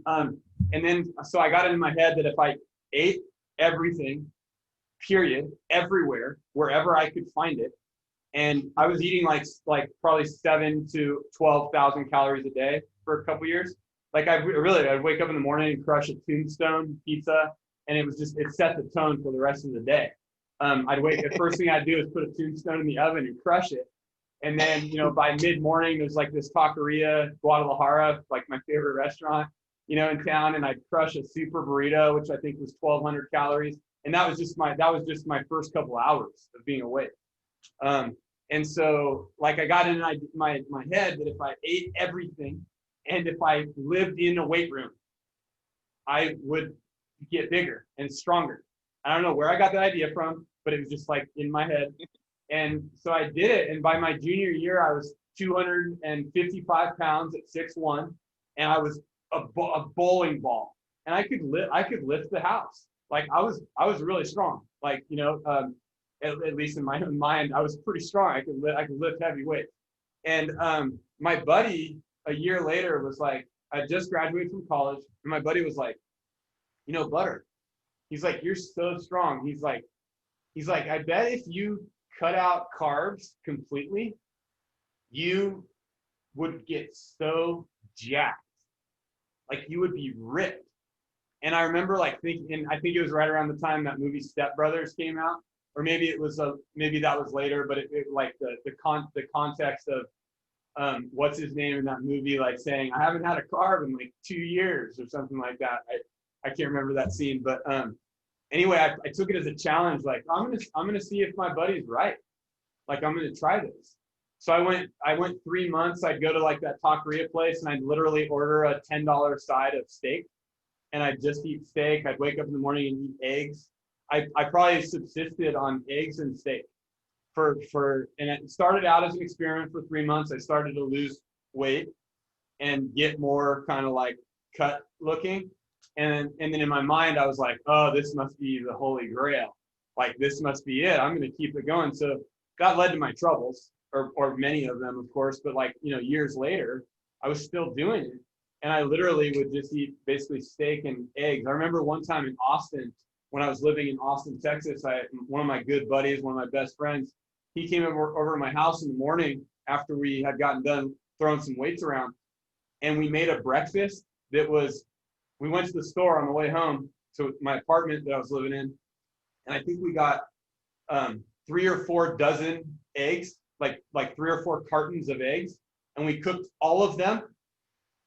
then, so I got it in my head that if I ate everything, period, everywhere, wherever I could find it, and I was eating like probably 7 to 12,000 calories a day for a couple years. Like I'd wake up in the morning and crush a Tombstone pizza, and it set the tone for the rest of the day. The first thing I'd do is put a Tombstone in the oven and crush it. And then, by mid-morning, there's like this taqueria, Guadalajara, like my favorite restaurant, in town. And I'd crush a super burrito, which I think was 1,200 calories. And that was just my first couple hours of being awake. And so like I got in my head that if I ate everything and if I lived in a weight room, I would get bigger and stronger. I don't know where I got that idea from, but it was just like in my head. And so I did it. And by my junior year, I was 255 pounds at 6'1", and I was a bowling ball. and I could lift the house. Like I was really strong. Like, you know, at least in my own mind, I was pretty strong. I could lift heavy weights. And my buddy a year later was like, I just graduated from college, and my buddy was like, you know, Butter, he's like, you're so strong. He's like, I bet if you cut out carbs completely, you would get so jacked. Like you would be ripped. And I remember like thinking, and I think it was right around the time that movie Step Brothers came out, or maybe it was maybe that was later, but it like the context of what's his name in that movie, like saying, I haven't had a carb in like 2 years or something like that. I can't remember that scene, but anyway, I took it as a challenge. Like I'm gonna see if my buddy's right. Like I'm gonna try this. So I went 3 months. I'd go to like that taqueria place, and I'd literally order a $10 side of steak, and I'd just eat steak. I'd wake up in the morning and eat eggs. I probably subsisted on eggs and steak and it started out as an experiment for 3 months. I started to lose weight and get more kind of like cut looking. And then in my mind, I was like, oh, this must be the holy grail. Like this must be it. I'm going to keep it going. So that led to my troubles, or many of them, of course. But like, you know, years later, I was still doing it. And I literally would just eat basically steak and eggs. I remember one time in Austin, when I was living in Austin, Texas, one of my good buddies, one of my best friends, he came over to my house in the morning after we had gotten done throwing some weights around, and we made a breakfast that was, we went to the store on the way home to my apartment that I was living in, and I think we got 3 or 4 dozen eggs, like 3 or 4 cartons of eggs, and we cooked all of them.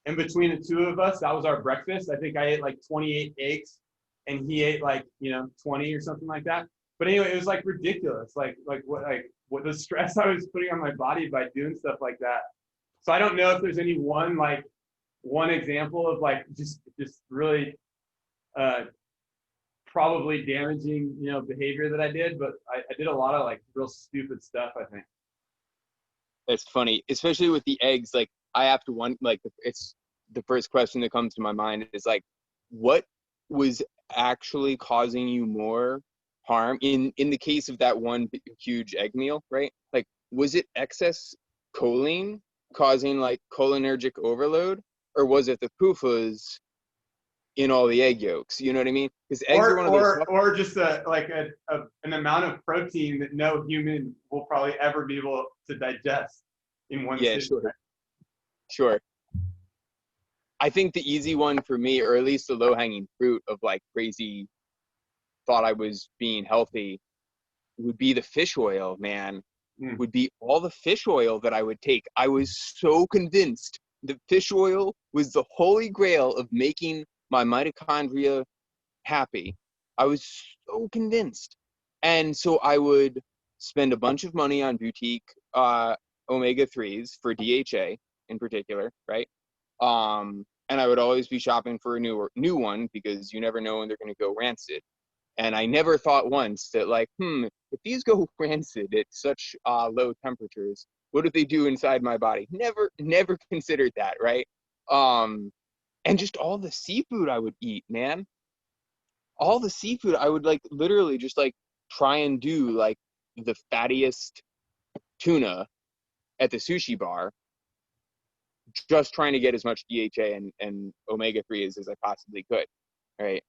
And between the two of us, that was our breakfast. I think I ate like 28 eggs, and he ate like, you know, 20 or something like that. But anyway, it was like ridiculous, like what the stress I was putting on my body by doing stuff like that. So I don't know if there's any one example of like just really probably damaging, you know, behavior that I did, but I did a lot of like real stupid stuff, I think. That's funny, especially with the eggs. Like I have to one, like it's the first question that comes to my mind is like, what was actually causing you more harm in the case of that one huge egg meal, right? Like, was it excess choline causing like cholinergic overload, or was it the PUFAs in all the egg yolks? You know what I mean? Because eggs are one of those or just an amount of protein that no human will probably ever be able to digest in one sitting. Sure. I think the easy one for me, or at least the low-hanging fruit of like crazy thought I was being healthy, would be the fish oil, man. Would be all the fish oil that I would take. I was so convinced that fish oil was the holy grail of making my mitochondria happy. I was so convinced. And so I would spend a bunch of money on boutique omega-3s for DHA in particular, right? And I would always be shopping for a new one, because you never know when they're going to go rancid. And I never thought once that like, if these go rancid at such low temperatures, what do they do inside my body? Never considered that, right? And just all the seafood I would eat, man. All the seafood I would like literally just like try and do like the fattiest tuna at the sushi bar, just trying to get as much DHA and omega-3s as I possibly could, right?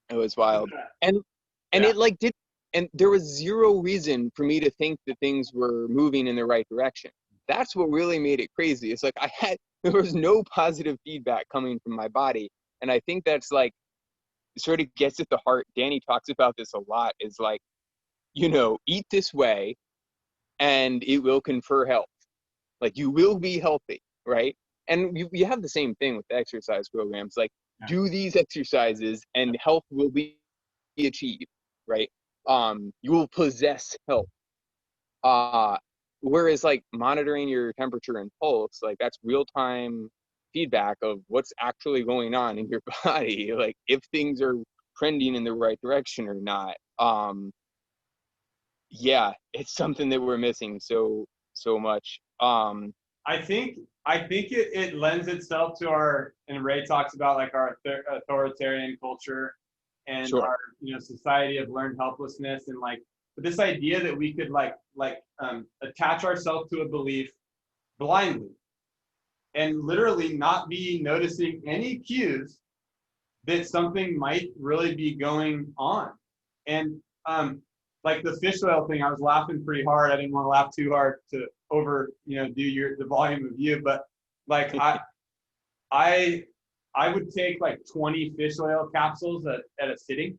It was wild. And it like did, and there was zero reason for me to think that things were moving in the right direction. That's what really made it crazy. It's like there was no positive feedback coming from my body. And I think that's like, sort of gets at the heart. Danny talks about this a lot, is like, you know, eat this way and it will confer health. Like you will be healthy, right? And you have the same thing with the exercise programs. Like do these exercises and health will be achieved, right? You will possess health. Whereas like monitoring your temperature and pulse, like that's real-time feedback of what's actually going on in your body, like if things are trending in the right direction or not. Yeah, it's something that we're missing so much. I think I think it lends itself to our, and Ray talks about like our authoritarian culture and Sure. our, society of learned helplessness, and like, but this idea that we could attach ourselves to a belief blindly and literally not be noticing any cues that something might really be going on. And like the fish oil thing, I was laughing pretty hard. I didn't want to laugh too hard to over, do the volume of you, but like I would take like 20 fish oil capsules at a sitting.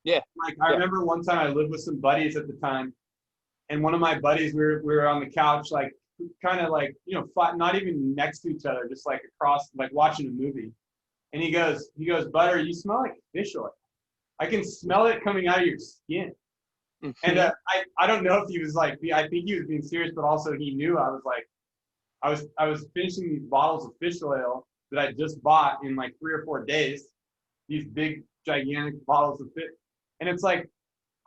Yeah. Like I remember one time I lived with some buddies at the time, and one of my buddies, we were on the couch, like kind of like, not even next to each other, just like across, like watching a movie. And he goes, Butter, you smell like fish oil. I can smell it coming out of your skin. And I don't know if he was like, I think he was being serious, but also he knew I was like, I was finishing these bottles of fish oil that I just bought in like 3 or 4 days, these big gigantic bottles of fish. And it's like,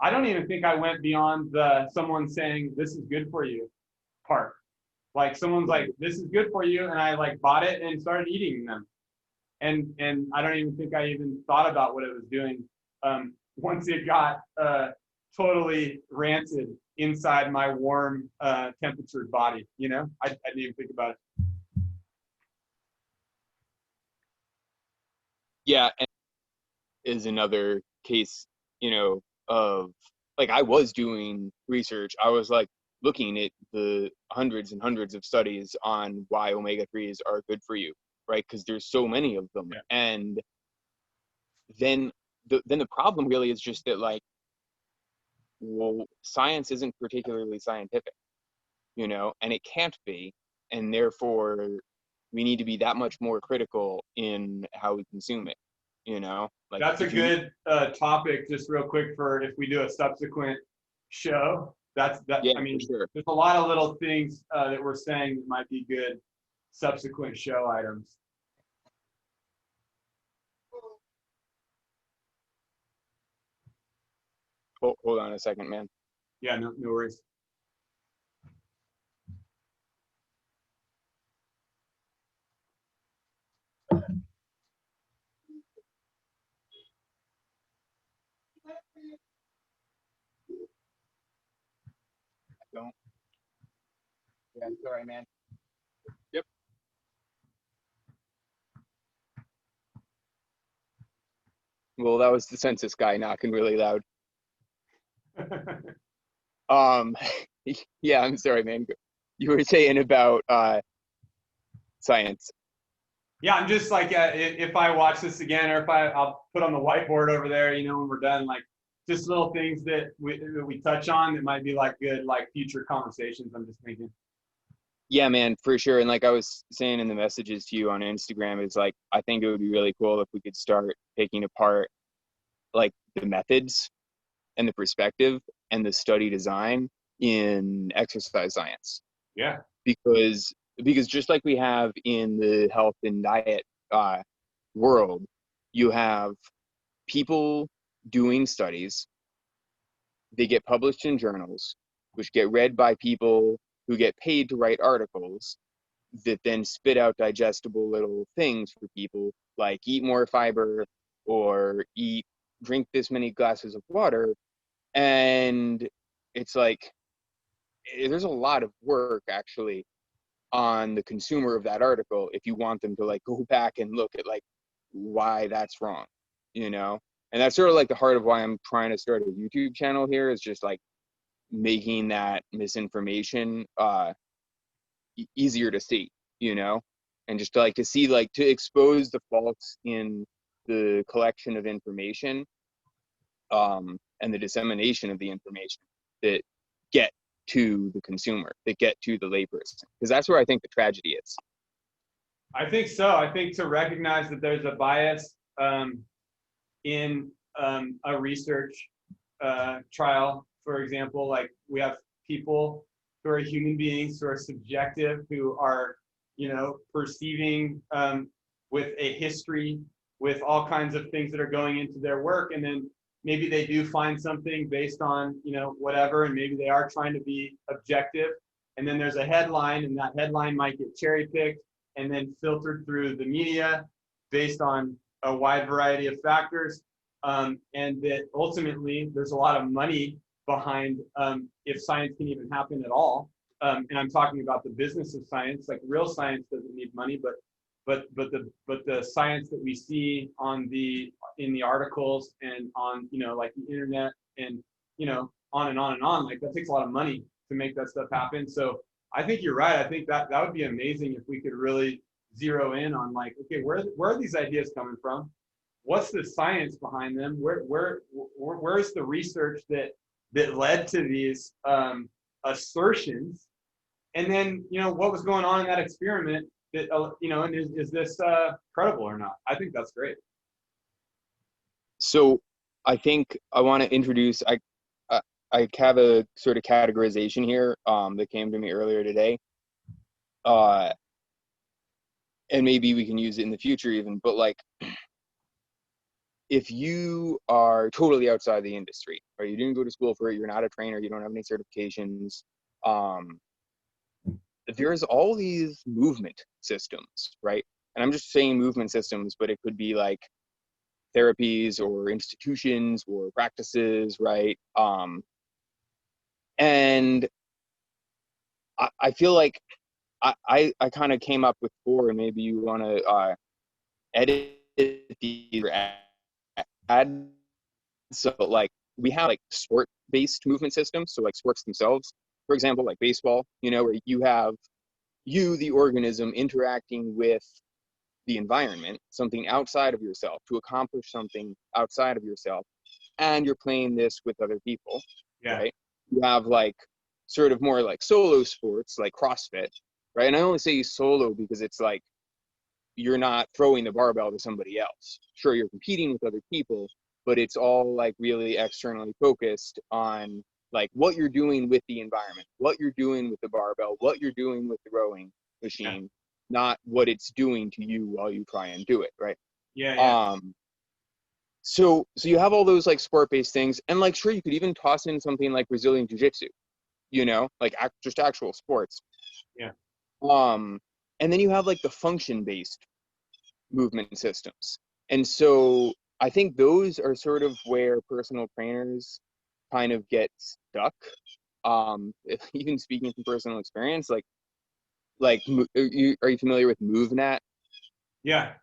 I don't even think I went beyond the someone saying this is good for you part. Like someone's like, this is good for you, and I like bought it and started eating them. And I don't even think I even thought about what it was doing once it got totally rancid inside my warm temperatured body. I didn't even think about it. Yeah, and is another case, of like I was doing research. I was like looking at the hundreds and hundreds of studies on why omega-3s are good for you, right? Because there's so many of them. Yeah. And then the problem really is just that, like, well, science isn't particularly scientific, and it can't be, and therefore we need to be that much more critical in how we consume it. Like That's a good topic, just real quick, for if we do a subsequent show. Yeah, I mean, sure. there's a lot of little things that we're saying that might be good subsequent show items. Hold on a second, man. Yeah, no worries. Don't. Yeah, sorry, man. Yep. Well, that was the census guy knocking really loud. Yeah, I'm sorry, man. You were saying about science. Yeah, I'm just like, if I watch this again, or if I'll put on the whiteboard over there, when we're done, like just little things that we touch on that might be like good, like future conversations. I'm just thinking. Yeah, man, for sure. And like I was saying in the messages to you on Instagram, it's like, I think it would be really cool if we could start picking apart like the methods and the perspective and the study design in exercise science. Yeah. Because just like we have in the health and diet world, you have people doing studies, they get published in journals, which get read by people who get paid to write articles that then spit out digestible little things for people, like eat more fiber or drink this many glasses of water. And it's like, there's a lot of work actually on the consumer of that article if you want them to like go back and look at like why that's wrong, and that's sort of like the heart of why I'm trying to start a YouTube channel here, is just like making that misinformation easier to see, and just to see, like, to expose the faults in the collection of information and the dissemination of the information that get to the consumer, that get to the layperson, because that's where I think the tragedy is. I think so. I think to recognize that there's a bias in a research trial, for example, like we have people who are human beings, who are subjective, who are, perceiving with a history, with all kinds of things that are going into their work. And then maybe they do find something based on, whatever, and maybe they are trying to be objective. and then there's a headline, and that headline might get cherry picked and then filtered through the media based on a wide variety of factors. And that ultimately there's a lot of money behind if science can even happen at all. And I'm talking about the business of science. Like real science doesn't need money, but the science that we see in the articles and on like the internet and on and on and on, like that takes a lot of money to make that stuff happen. So I think you're right. I think that would be amazing if we could really zero in on like, okay, where are these ideas coming from? What's the science behind them? Where's the research that led to these assertions? And then what was going on in that experiment? That and is this credible or not? I think that's great. So I think I want to introduce. I have a sort of categorization here that came to me earlier today, and maybe we can use it in the future even. But like, if you are totally outside the industry, or you didn't go to school for it, you're not a trainer, you don't have any certifications, there's all these movement systems, right? And I'm just saying movement systems, but it could be like therapies or institutions or practices, right? And I feel like I kind of came up with 4, and maybe you want to edit these or add. So like we have like sport-based movement systems, so like sports themselves, for example, like baseball, where you have the organism interacting with the environment, something outside of yourself, to accomplish something outside of yourself, and you're playing this with other people, right? You have like sort of more like solo sports like CrossFit, right? And I only say solo because it's like you're not throwing the barbell to somebody else. Sure, you're competing with other people, but it's all like really externally focused on like what you're doing with the environment, what you're doing with the barbell, what you're doing with the rowing machine, not what it's doing to you while you try and do it, right? So you have all those like sport-based things, and like sure, you could even toss in something like Brazilian jiu-jitsu, like just actual sports. And then you have like the function-based movement systems. And so I think those are sort of where personal trainers kind of get stuck. Even speaking from personal experience, like are you familiar with MoveNat? Yeah,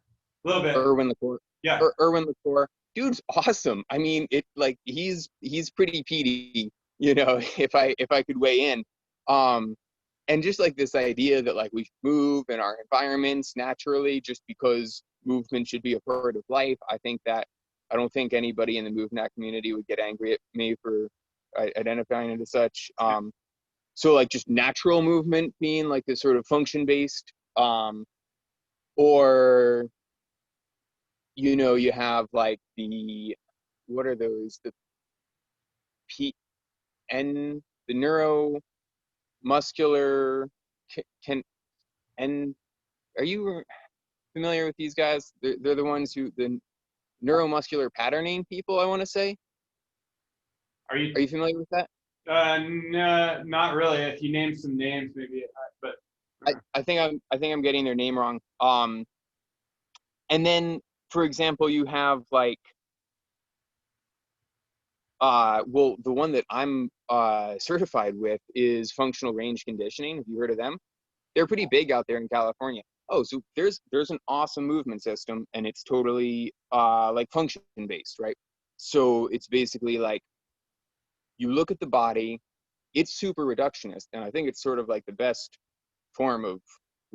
a little bit. Erwin LaCour. Yeah. Erwin LaCour. Dude's awesome. I mean, it like he's pretty peaty, if I could weigh in. And just like this idea that like we should move in our environments naturally just because movement should be a part of life. I don't think anybody in the MoveNat community would get angry at me for identifying it as such. So like just natural movement being like this sort of function based, or you have like what are those, the neuromuscular are you familiar with these guys? They're the ones the neuromuscular patterning people, I want to say. Are you familiar with that? No, not really. If you name some names, maybe. But I think I'm getting their name wrong. And then, for example, you have like, well, the one that I'm certified with is functional range conditioning. Have you heard of them? They're pretty big out there in California. Oh, so there's an awesome movement system, and it's totally like function based, right? So it's basically like you look at the body, it's super reductionist, and I think it's sort of like the best form of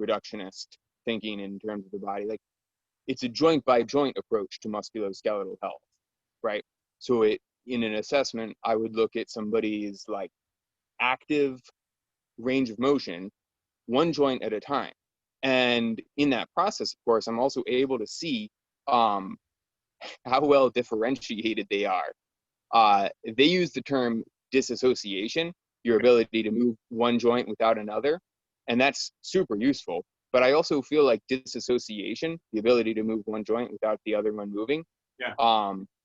reductionist thinking in terms of the body. Like it's a joint by joint approach to musculoskeletal health, right? So in an assessment, I would look at somebody's like active range of motion, one joint at a time. And in that process, of course, I'm also able to see how well differentiated they are. They use the term disassociation, your ability to move one joint without another. And that's super useful. But I also feel like disassociation, the ability to move one joint without the other one moving.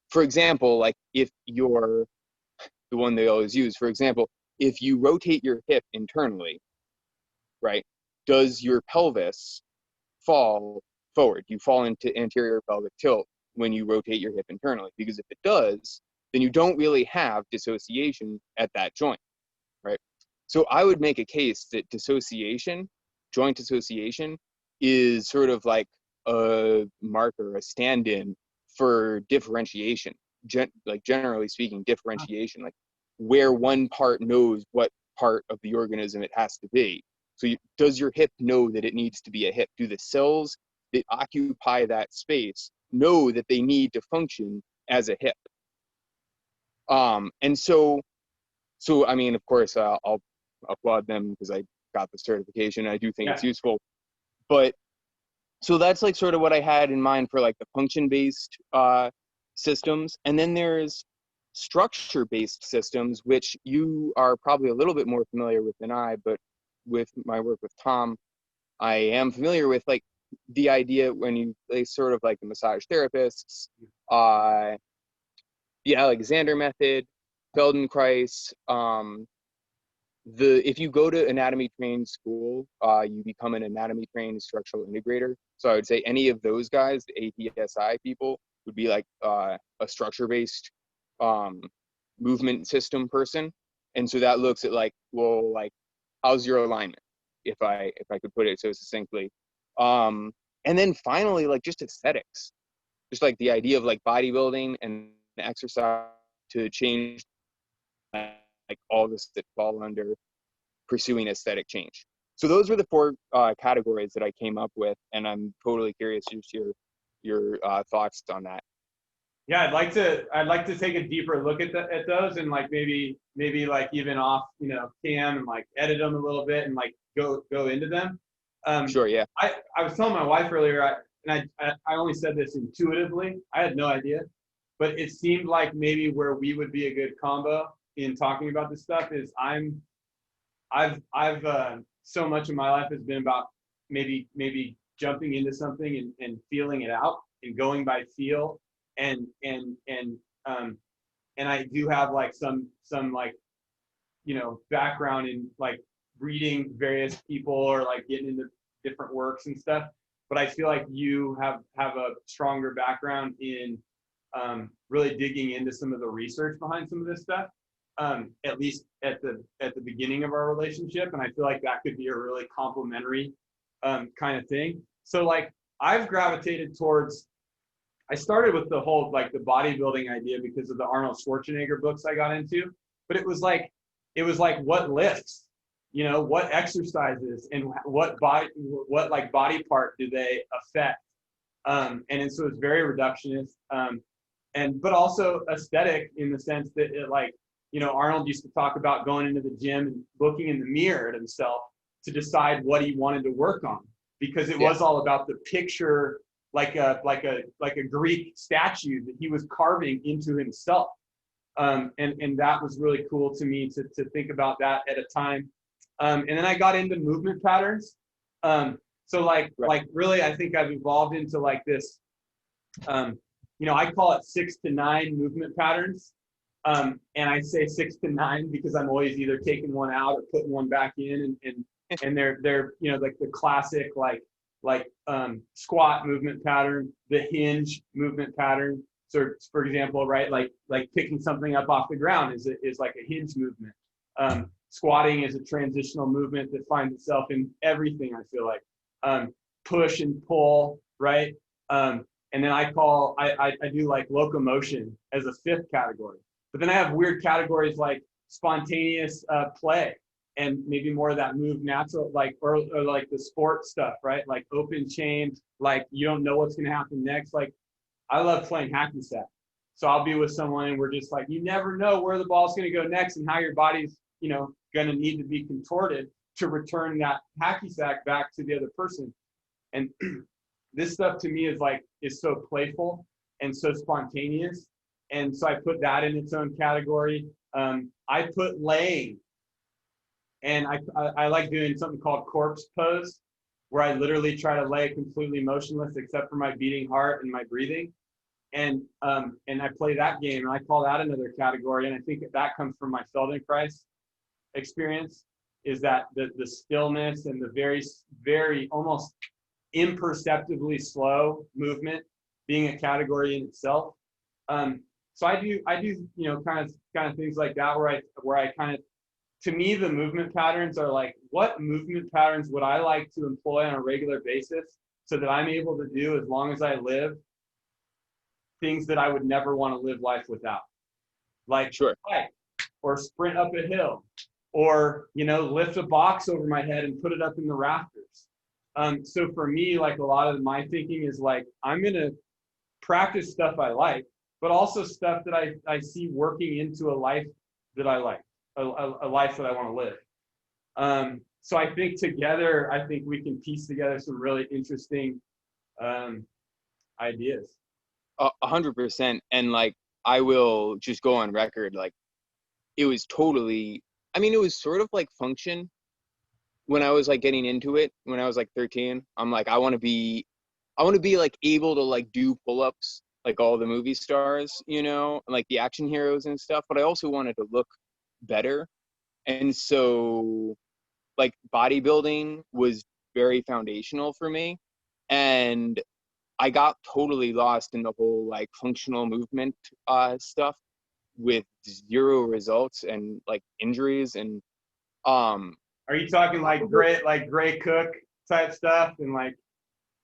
For example, like if you're the one they always use, for example, if you rotate your hip internally, right? Does your pelvis fall forward? You fall into anterior pelvic tilt when you rotate your hip internally, because if it does, then you don't really have dissociation at that joint, right? So I would make a case that dissociation, joint dissociation, is sort of like a marker, a stand-in for differentiation. Like generally speaking, differentiation, like where one part knows what part of the organism it has to be. So does your hip know that it needs to be a hip? Do the cells that occupy that space know that they need to function as a hip? And so I mean, of course, I'll applaud them because I got the certification. I do think it's useful. But so that's like sort of what I had in mind for like the function-based systems. And then there's structure-based systems, which you are probably a little bit more familiar with than I, but with my work with Tom, I am familiar with like the idea when they sort of like the massage therapists, the Alexander method, Feldenkrais. If you go to anatomy trained school, you become an anatomy trained structural integrator. So I would say any of those guys, the ATSI people, would be like a structure based movement system person. And so that looks at like, well, like how's your alignment? If I could put it so succinctly. And then finally, like just aesthetics, just like the idea of like bodybuilding and exercise to change like all this that fall under pursuing aesthetic change. So those were the four categories that I came up with, and I'm totally curious just your thoughts on that. Yeah, I'd like to take a deeper look at those, and like maybe like even off cam and like edit them a little bit and like go into them. Sure, yeah. I was telling my wife earlier, and I only said this intuitively. I had no idea, but it seemed like maybe where we would be a good combo in talking about this stuff is I've so much of my life has been about maybe jumping into something and feeling it out and going by feel, and I do have like some like background in like reading various people or like getting into different works and stuff, but I feel like you have a stronger background in really digging into some of the research behind some of this stuff, at least at the beginning of our relationship, and I feel like that could be a really complementary kind of thing. So like I've gravitated towards, I started with the whole like the bodybuilding idea because of the Arnold Schwarzenegger books I got into, but it was like what lifts, what exercises and what like body part do they affect, and so it's very reductionist, but also aesthetic in the sense that it like, Arnold used to talk about going into the gym and looking in the mirror at himself to decide what he wanted to work on, because it was all about the picture, like a Greek statue that he was carving into himself. And that was really cool to me to think about that at a time. And then I got into movement patterns. So like really, I think I've evolved into like this, I call it 6 to 9 movement patterns. And I say 6 to 9 because I'm always either taking one out or putting one back in, and they're like the classic like squat movement pattern, the hinge movement pattern. So for example, right, like picking something up off the ground is like a hinge movement. Squatting is a transitional movement that finds itself in everything, I feel like. Push and pull, right? And then I do like locomotion as a 5th category. But then I have weird categories like spontaneous play, and maybe more of that move natural, like or like the sport stuff, right? Like open chain, like you don't know what's gonna happen next. Like I love playing hacky sack. So I'll be with someone and we're just like, you never know where the ball's gonna go next and how your body's, gonna need to be contorted to return that hacky sack back to the other person. And this stuff to me is so playful and so spontaneous. And so I put that in its own category. I put laying, and I like doing something called corpse pose, where I literally try to lay completely motionless except for my beating heart and my breathing. And I play that game, and I call that another category. And I think that comes from my Feldenkrais experience, is that the stillness and the very, very almost imperceptibly slow movement being a category in itself. So I do, kind of things like that where I kind of, to me, the movement patterns are like, what movement patterns would I like to employ on a regular basis so that I'm able to do, as long as I live, things that I would never want to live life without, like Sure. hike or sprint up a hill, or lift a box over my head and put it up in the rafters. So for me, like, a lot of my thinking is like, I'm gonna practice stuff I like, but also stuff that I see working into a life that I like, a life that I want to live. So I think together, I think we can piece together some really interesting ideas. 100%. And like, I will just go on record, like, it was totally, I mean, it was sort of like function when I was like getting into it, when I was like 13. I'm like, I want to be like able to like do pull-ups like all the movie stars, like the action heroes and stuff, but I also wanted to look better. And so like bodybuilding was very foundational for me. And I got totally lost in the whole like functional movement stuff with zero results and like injuries. And Are you talking like Gray Cook type stuff and like?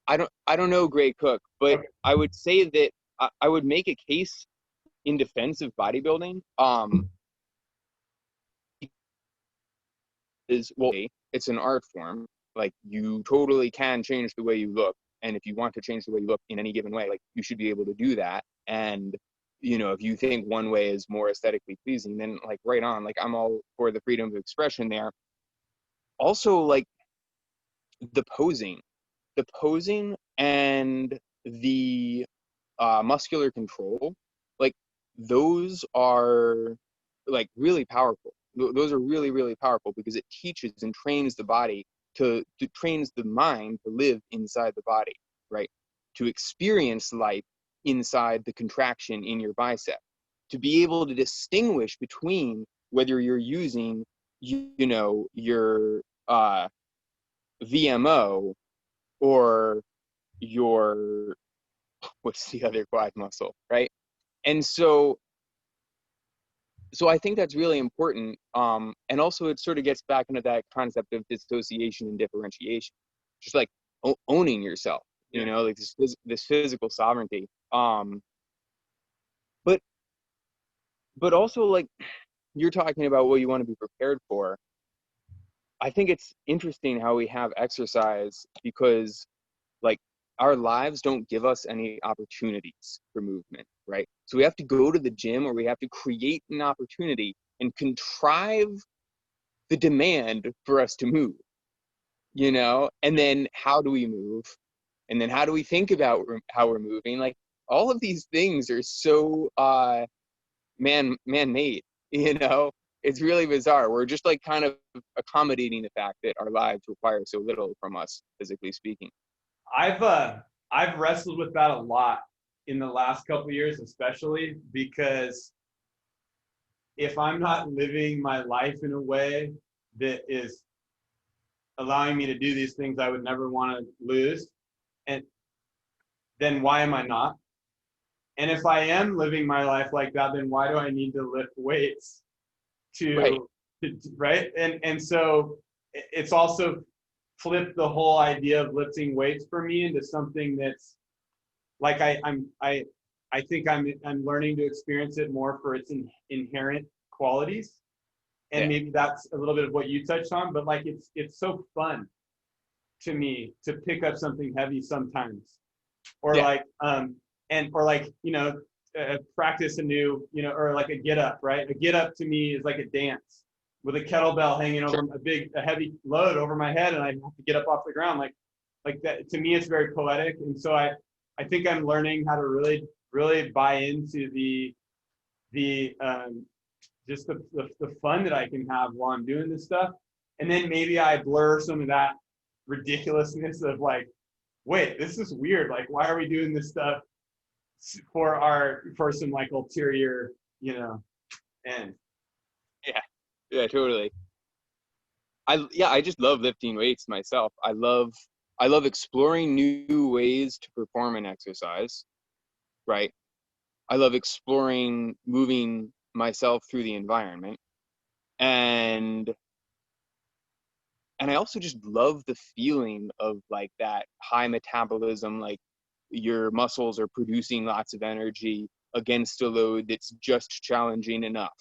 I don't know Gray Cook, but Okay. I would say that I would make a case in defense of bodybuilding. It's an art form. Like, you totally can change the way you look, and if you want to change the way you look in any given way, like, you should be able to do that. And if you think one way is more aesthetically pleasing, then like, right on. Like, I'm all for the freedom of expression there. Also, like, the posing and the muscular control, like, those are like really powerful. Those are really, really powerful because it teaches and trains the body to trains the mind to live inside the body, right? To experience life inside the contraction in your bicep, to be able to distinguish between whether you're using, your VMO or your, what's the other quad muscle, right? And so I think that's really important. And also it sort of gets back into that concept of dissociation and differentiation, just like owning yourself, like this physical sovereignty. But also, like, you're talking about what you want to be prepared for. I think it's interesting how we have exercise because, like, our lives don't give us any opportunities for movement, right? So we have to go to the gym, or we have to create an opportunity and contrive the demand for us to move, and then how do we move? And then how do we think about how we're moving? Like, all of these things are so man-made, It's really bizarre. We're just like kind of accommodating the fact that our lives require so little from us, physically speaking. I've wrestled with that a lot in the last couple of years, especially because if I'm not living my life in a way that is allowing me to do these things I would never want to lose, and then why am I not? And if I am living my life like that, then why do I need to lift weights Right. Right? And so it's also flipped the whole idea of lifting weights for me into something that's like I think I'm learning to experience it more for its inherent qualities, and maybe that's a little bit of what you touched on. But like, it's so fun to me to pick up something heavy sometimes, or practice a new, or like a get up, right? A get up to me is like a dance with a kettlebell hanging over a heavy load over my head, and I have to get up off the ground. Like that, to me, it's very poetic. And so I think I'm learning how to really, really buy into the just the fun that I can have while I'm doing this stuff. And then maybe I blur some of that ridiculousness of like, wait, this is weird. Like, why are we doing this stuff for some like ulterior, end? Yeah, totally. I just love lifting weights myself. I love exploring new ways to perform an exercise, right? I love exploring moving myself through the environment. And I also just love the feeling of like that high metabolism, like your muscles are producing lots of energy against a load that's just challenging enough.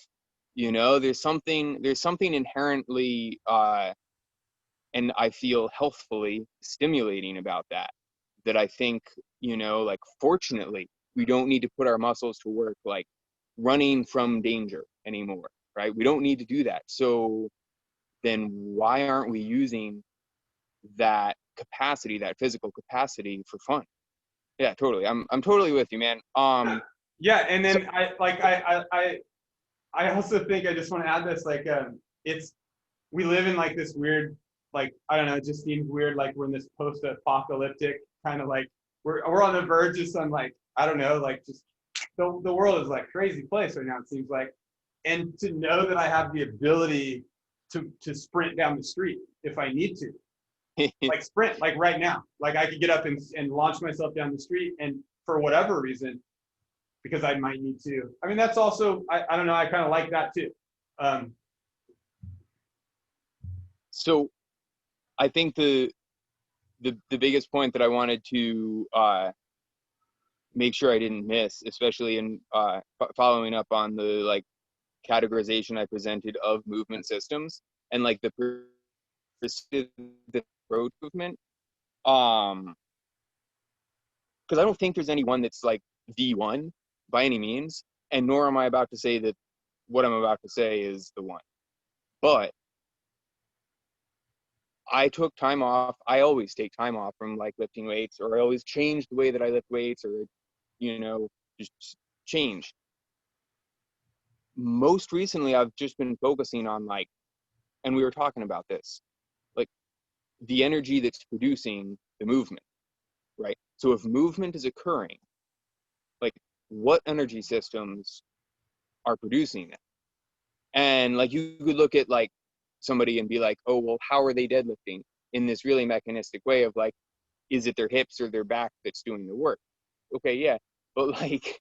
You know, there's something inherently and I feel healthfully stimulating about that I think, you know, like fortunately we don't need to put our muscles to work like running from danger anymore, right? We don't need to do that. So then why aren't we using that capacity, that physical capacity, for fun? Yeah, totally. I'm totally with you, man. Yeah, and So then I also think I just want to add this, like, it's, we live in like this weird, like, I don't know, it just seems weird, like we're in this post-apocalyptic kind of like, we're on the verge of some, like, I don't know, like, just the world is like crazy place right now, it seems like. And to know that I have the ability to sprint down the street if I need to, like sprint, like right now, like I could get up and launch myself down the street, and for whatever reason, because I might need to. I mean, that's also, I don't know, I kind of like that too. Um, so I think the biggest point that I wanted to make sure I didn't miss, especially in following up on the like categorization I presented of movement systems and like the road movement, because I don't think there's any one that's like the one by any means, and nor am I about to say that what I'm about to say is the one. But I took time off. I always take time off from like lifting weights, or I always change the way that I lift weights, or, you know, just change. Most recently, I've just been focusing on like, and we were talking about this, like the energy that's producing the movement, right? So if movement is occurring, like what energy systems are producing it? And like you could look at like somebody and be like, oh, well, how are they deadlifting in this really mechanistic way of like, is it their hips or their back that's doing the work? Okay, yeah. But like,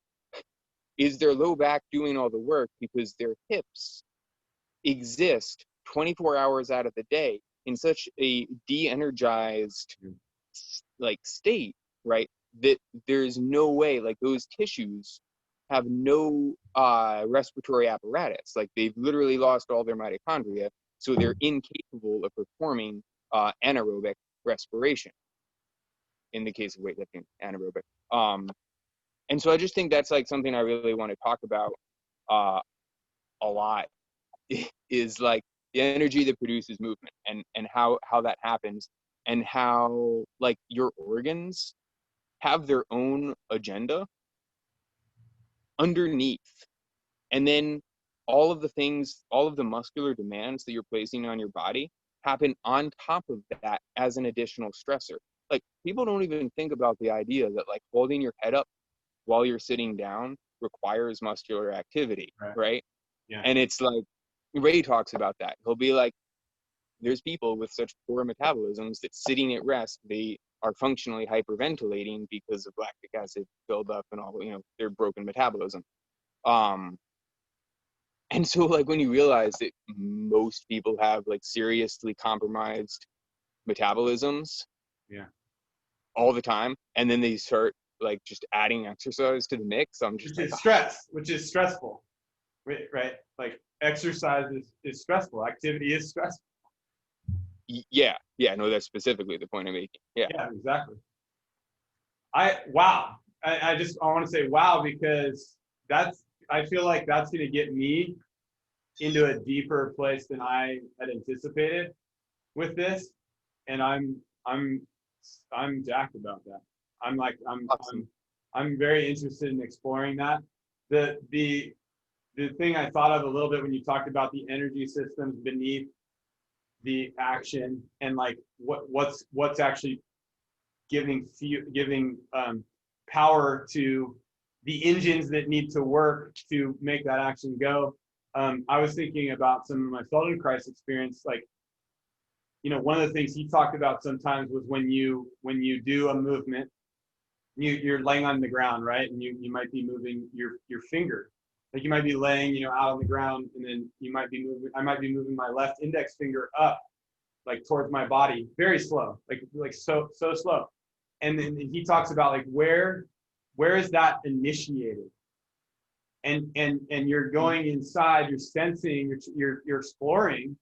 is their low back doing all the work because their hips exist 24 hours out of the day in such a de-energized like state, right? That there's no way, like those tissues have no respiratory apparatus. Like they've literally lost all their mitochondria, so they're incapable of performing anaerobic respiration. In the case of weightlifting, anaerobic. And so I just think that's like something I really want to talk about a lot, is like the energy that produces movement, and how that happens, and how like your organs have their own agenda underneath, and then all of the things, all of the muscular demands that you're placing on your body happen on top of that as an additional stressor. Like people don't even think about the idea that like holding your head up while you're sitting down requires muscular activity, right? yeah. And it's like Ray talks about that. He'll be like, there's people with such poor metabolisms that sitting at rest, they are functionally hyperventilating because of lactic acid buildup and all, you know, their broken metabolism. And so like when you realize that most people have like seriously compromised metabolisms, Yeah. all the time, and then they start like just adding exercise to the mix, I'm just Which like, is stress, which is stressful, right? Like exercise is stressful. Activity is stressful. yeah, no, that's specifically the point I'm making. Yeah. Yeah, exactly. Wow. I want to say wow, because I feel like that's going to get me into a deeper place than I had anticipated with this, and I'm jacked about that. Awesome. I'm very interested in exploring that. The thing I thought of a little bit when you talked about the energy systems beneath the action, and like what's actually giving power to the engines that need to work to make that action go. I was thinking about some of my Feldenkrais experience. Like one of the things he talked about sometimes was when you do a movement, you're laying on the ground, right? And you might be moving your finger. Like you might be laying, out on the ground, and then I might be moving my left index finger up, like towards my body, very slow, like so slow. And then he talks about like where is that initiated? And you're going inside, you're sensing, you're exploring,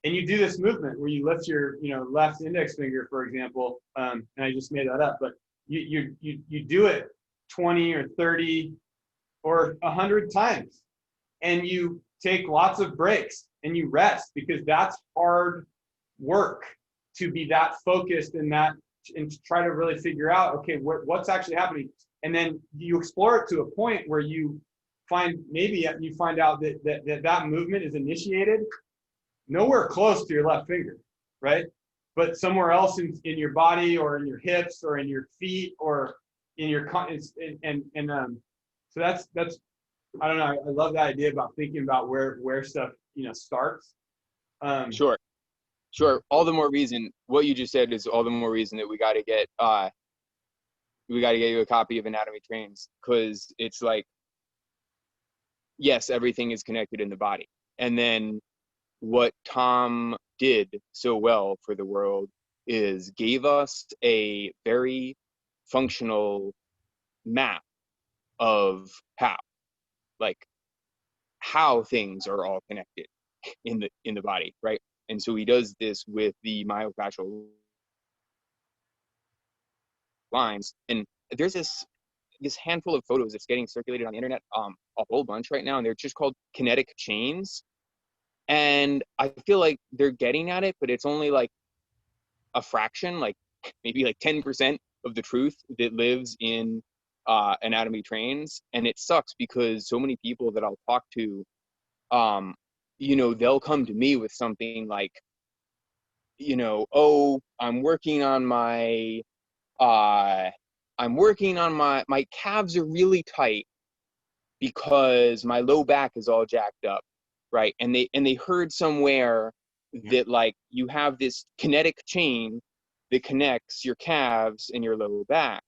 and you do this movement where you lift your left index finger, for example, and I just made that up, but you do it 20 or 30 or 100 times, and you take lots of breaks and you rest, because that's hard work to be that focused and to try to really figure out, okay, what's actually happening. And then you explore it to a point where you find out that movement is initiated nowhere close to your left finger, right? But somewhere else in your body, or in your hips, or in your feet, or in your so that's I don't know. I love that idea about thinking about where stuff starts. Sure. All the more reason. What you just said is all the more reason that we got to get you a copy of Anatomy Trains, because it's like, yes, everything is connected in the body. And then what Tom did so well for the world is gave us a very functional map of how things are all connected in the body, right? And so he does this with the myofascial lines. And there's this handful of photos that's getting circulated on the internet, a whole bunch right now, and they're just called kinetic chains. And I feel like they're getting at it, but it's only like a fraction, like maybe like 10% of the truth that lives in Anatomy Trains. And it sucks because so many people that I'll talk to, they'll come to me with something like, oh, I'm working on my my calves are really tight because my low back is all jacked up, right? And they heard somewhere that like you have this kinetic chain that connects your calves and your lower back.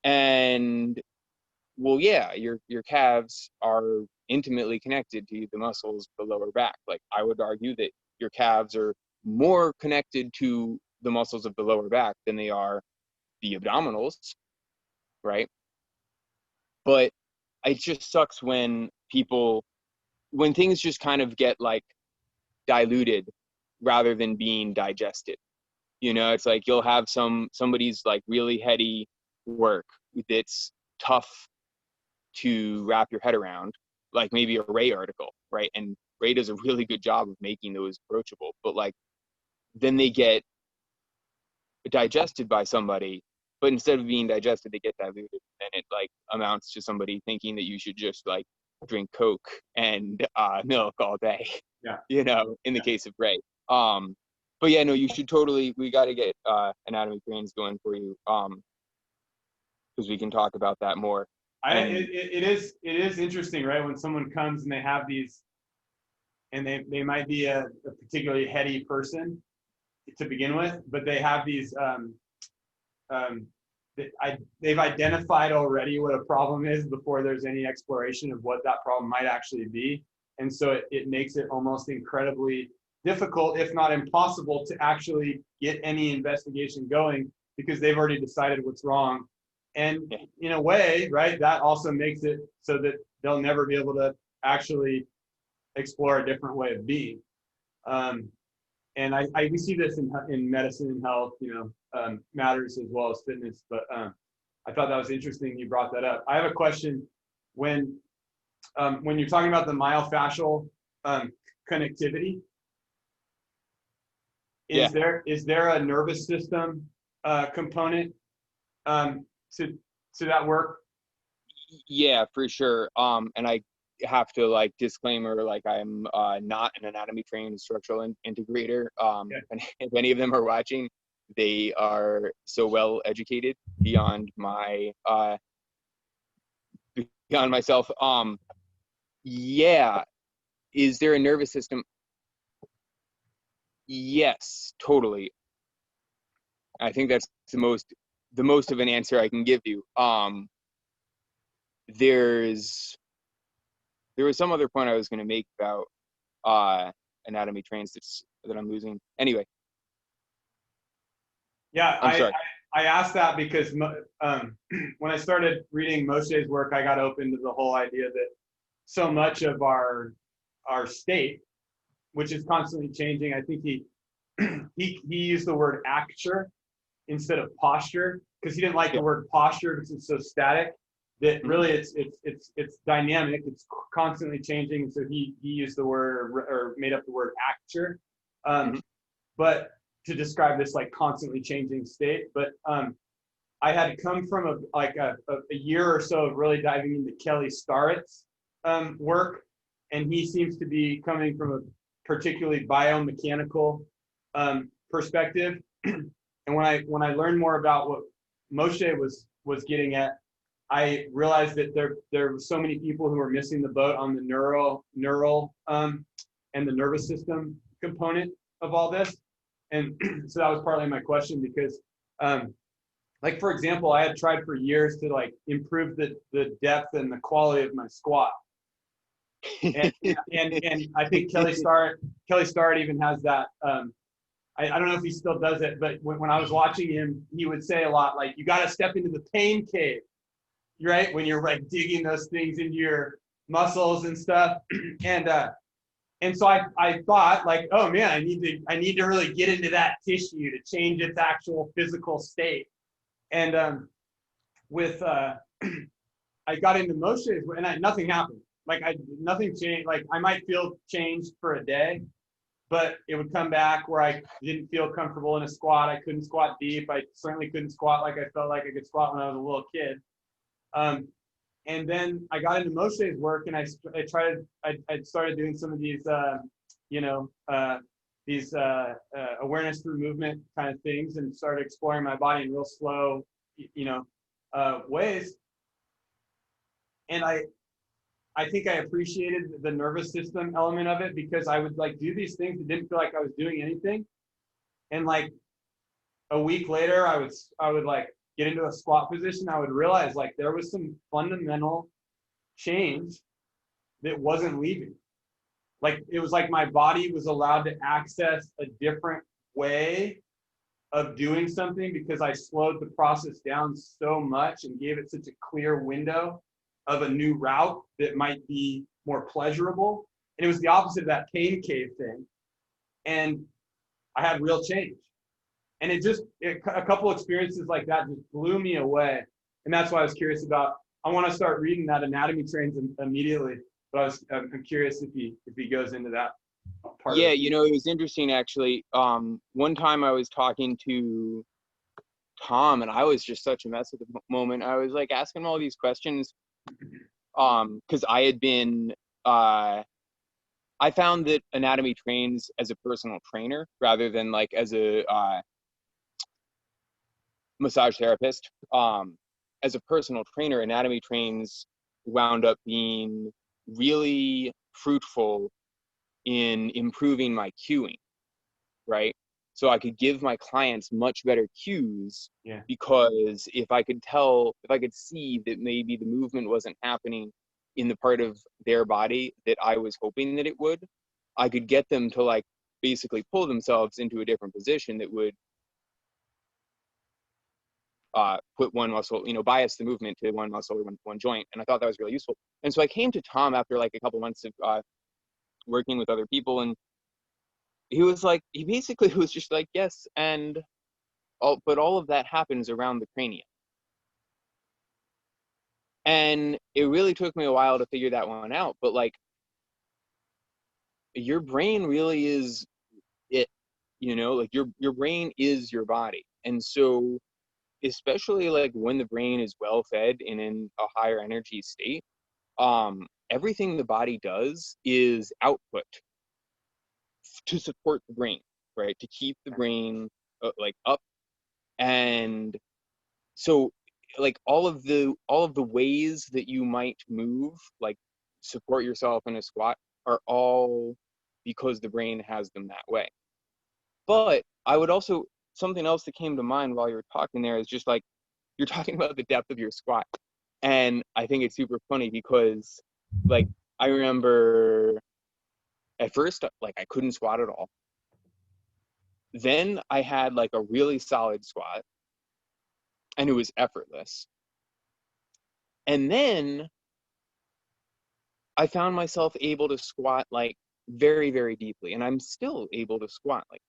And well, yeah, your calves are intimately connected to the muscles of the lower back. Like I would argue that your calves are more connected to the muscles of the lower back than they are the abdominals, right? But it just sucks when things just kind of get like diluted rather than being digested. It's like you'll have somebody's like really heady work that's tough to wrap your head around, like maybe a Ray article, right? And Ray does a really good job of making those approachable, but like then they get digested by somebody, but instead of being digested, they get diluted, and it like amounts to somebody thinking that you should just like drink Coke and milk all day. Yeah. In the case of Ray. But yeah, no, you should totally. We got to get Anatomy Trains going for you, because we can talk about that more. It is interesting, right? When someone comes and they have these, and they might be a particularly heady person to begin with, but they have these they've identified already what a problem is before there's any exploration of what that problem might actually be. And so it makes it almost incredibly difficult, if not impossible, to actually get any investigation going, because they've already decided what's wrong. And in a way, right, that also makes it so that they'll never be able to actually explore a different way of being. And we see this in medicine and health, matters as well as fitness. But I thought that was interesting you brought that up. I have a question. When you're talking about the myofascial connectivity, is there a nervous system component to that work? Yeah, for sure. And I have to like disclaimer, like I'm not an anatomy trained structural integrator. And if any of them are watching, they are so well educated beyond myself. Yeah. Is there a nervous system? Yes, totally. I think that's the most of an answer I can give you. There was some other point I was going to make about anatomy trains that I'm losing. Anyway, Yeah, I'm sorry. I asked that because when I started reading Moshe's work, I got open to the whole idea that so much of our state, which is constantly changing. I think he used the word acture instead of posture because he didn't like Yeah. the word posture because it's so static. That really it's dynamic. It's constantly changing. So he used the word or made up the word acture, but to describe this like constantly changing state. But I had come from a year or so of really diving into Kelly Starrett's work, and he seems to be coming from a particularly biomechanical perspective. And when I learned more about what Moshe was getting at, I realized that there were so many people who were missing the boat on the neural and the nervous system component of all this. And so that was partly my question because like for example, I had tried for years to like improve the depth and the quality of my squat. And I think Kelly Starrett even has that. I don't know if he still does it, but when I was watching him, he would say a lot like, you got to step into the pain cave, right? When you're like digging those things into your muscles and stuff. And so I thought like, oh man, I need to really get into that tissue to change its actual physical state. And with I got into Moshe's and nothing happened. Like nothing changed. Like I might feel changed for a day, but it would come back where I didn't feel comfortable in a squat. I couldn't squat deep. I certainly couldn't squat like I felt like I could squat when I was a little kid. And then I got into Moshe's work, and I started doing some of these, awareness through movement kind of things, and started exploring my body in real slow, ways. And I think I appreciated the nervous system element of it because I would like do these things that didn't feel like I was doing anything, and like a week later, I would like get into a squat position. I would realize like there was some fundamental change that wasn't leaving. Like it was like my body was allowed to access a different way of doing something because I slowed the process down so much and gave it such a clear window of a new route that might be more pleasurable. And it was the opposite of that pain cave thing. And I had real change. And a couple experiences like that just blew me away. And that's why I was curious about, I want to start reading that anatomy trains immediately, but I'm curious if he goes into that part. Yeah, it was interesting actually. One time I was talking to Tom, and I was just such a mess at the moment. I was like asking him all these questions, because I had been, I found that anatomy trains as a personal trainer rather than like as a massage therapist. As a personal trainer, anatomy trains wound up being really fruitful in improving my cueing, right? So I could give my clients much better cues, because if I could see that maybe the movement wasn't happening in the part of their body that I was hoping that it would, I could get them to like basically pull themselves into a different position that would put one muscle, bias the movement to one muscle or one joint. And I thought that was really useful. And so I came to Tom after like a couple months of working with other people, and he basically was just like, yes, but all of that happens around the cranium. And it really took me a while to figure that one out, but like your brain really is it, like your brain is your body. And so especially like when the brain is well fed and in a higher energy state, everything the body does is output to support the brain, right? To keep the brain like up. And so like all of the ways that you might move, like support yourself in a squat, are all because the brain has them that way. But I would also, something else that came to mind while you were talking there is just like, you're talking about the depth of your squat. And I think it's super funny because like, I remember at first, like I couldn't squat at all. Then I had like a really solid squat and it was effortless. And then I found myself able to squat like very, very deeply. And I'm still able to squat like,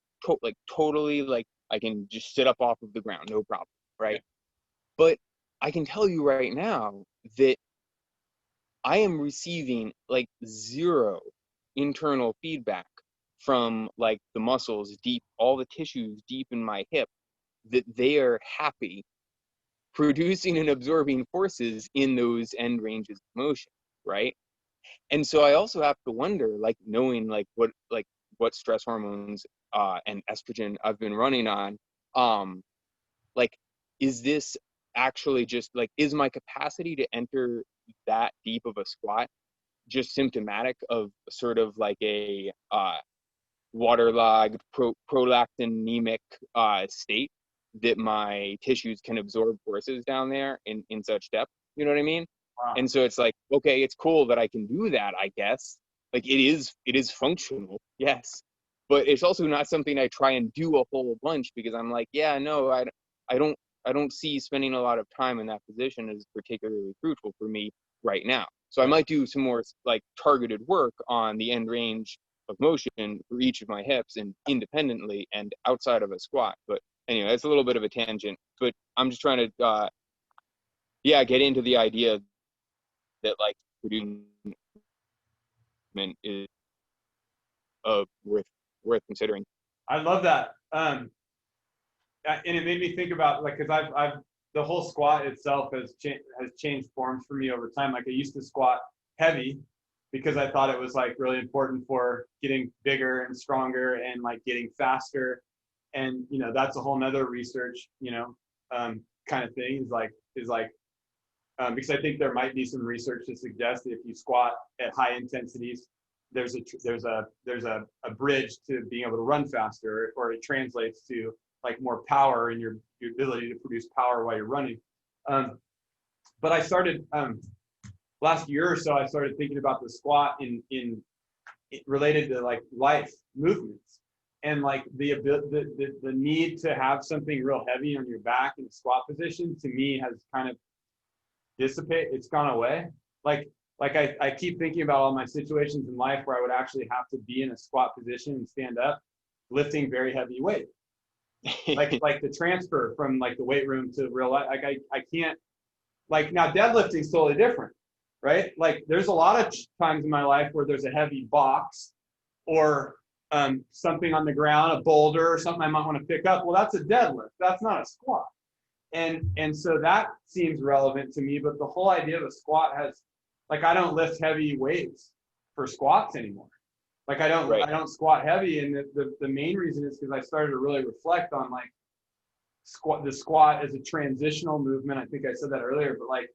totally, like I can just sit up off of the ground, no problem. Right. Yeah. But I can tell you right now that I am receiving like zero internal feedback from like the muscles deep, all the tissues deep in my hip, that they are happy producing and absorbing forces in those end ranges of motion, right? And so I also have to wonder, like knowing what stress hormones and estrogen I've been running on, like is this actually just like, is my capacity to enter that deep of a squat just symptomatic of sort of like a waterlogged prolactinemic state that my tissues can absorb forces down there in such depth? You know what I mean? Wow. And so it's like, okay, it's cool that I can do that, I guess. Like it is functional, yes. But it's also not something I try and do a whole bunch because I'm like, yeah, no, I don't I don't see spending a lot of time in that position as particularly fruitful for me right now. So I might do some more like targeted work on the end range of motion for each of my hips and independently and outside of a squat. But anyway, that's a little bit of a tangent. But I'm just trying to get into the idea that like producing is worth considering. I love that. And it made me think about like, cause I've the whole squat itself has changed forms for me over time. Like I used to squat heavy because I thought it was like really important for getting bigger and stronger and like getting faster. And, you know, that's a whole nother research, you know, kind of thing because I think there might be some research to suggest that if you squat at high intensities, there's a bridge to being able to run faster, or it translates to like more power and your ability to produce power while you're running. But I started last year or so, I started thinking about the squat in related to like life movements, and like the need to have something real heavy on your back in a squat position to me has kind of it's gone away. Like I keep thinking about all my situations in life where I would actually have to be in a squat position and stand up lifting very heavy weight. like the transfer from like the weight room to real life. Like I can't, like now deadlifting is totally different, right? Like there's a lot of times in my life where there's a heavy box or something on the ground, a boulder or something I might want to pick up. Well, that's a deadlift. That's not a squat. And so that seems relevant to me, but the whole idea of a squat has, like, I don't lift heavy weights for squats anymore. Like I don't squat heavy. And the main reason is because I started to really reflect on like the squat as a transitional movement. I think I said that earlier, but like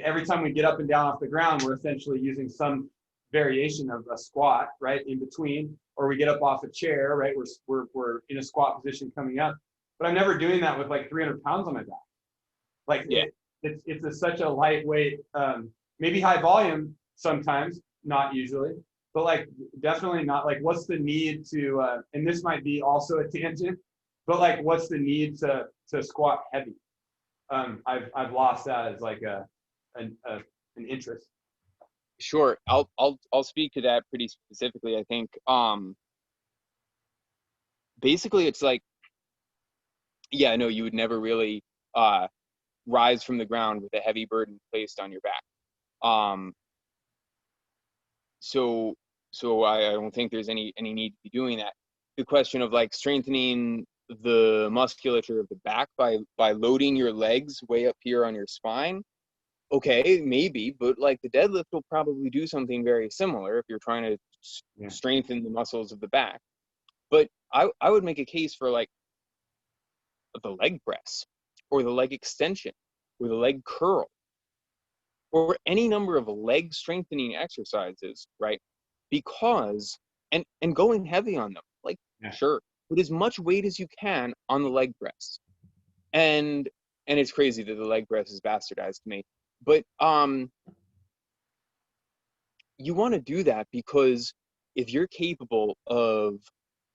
every time we get up and down off the ground, we're essentially using some variation of a squat, right, in between, or we get up off a chair, right, we're in a squat position coming up. But I'm never doing that with like 300 pounds on my back. Like it's such a lightweight, maybe high volume sometimes, not usually, but like definitely not. Like what's the need to, and this might be also a tangent, but like what's the need to squat heavy? I've lost that as like an interest. Sure, I'll speak to that pretty specifically. I think basically it's like, yeah, no, you would never really rise from the ground with a heavy burden placed on your back. So I don't think there's any need to be doing that. The question of like strengthening the musculature of the back by loading your legs way up here on your spine, okay, maybe, but like the deadlift will probably do something very similar if you're trying to strengthen the muscles of the back. But I would make a case for like the leg press or the leg extension or the leg curl or any number of leg strengthening exercises, right? Because and going heavy on them, like sure, put as much weight as you can on the leg press. And it's crazy that the leg press is bastardized to me. But you want to do that because if you're capable of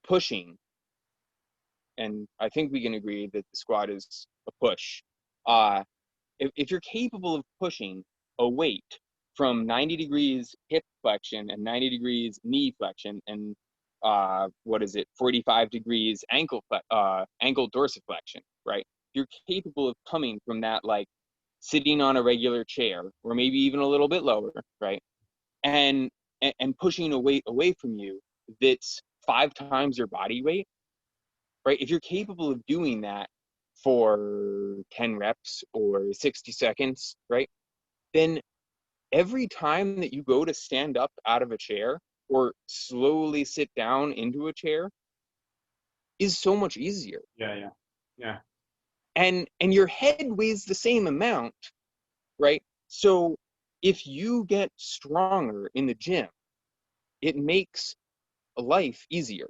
pushing, and I think we can agree that the squat is a push, if you're capable of pushing a weight from 90 degrees hip flexion and 90 degrees knee flexion and 45 degrees ankle dorsiflexion, right? You're capable of coming from that, like sitting on a regular chair or maybe even a little bit lower, right? And pushing a weight away from you that's 5 times your body weight, right? If you're capable of doing that for 10 reps or 60 seconds, right? Then every time that you go to stand up out of a chair or slowly sit down into a chair is so much easier. Yeah. And your head weighs the same amount, right? So if you get stronger in the gym, it makes life easier.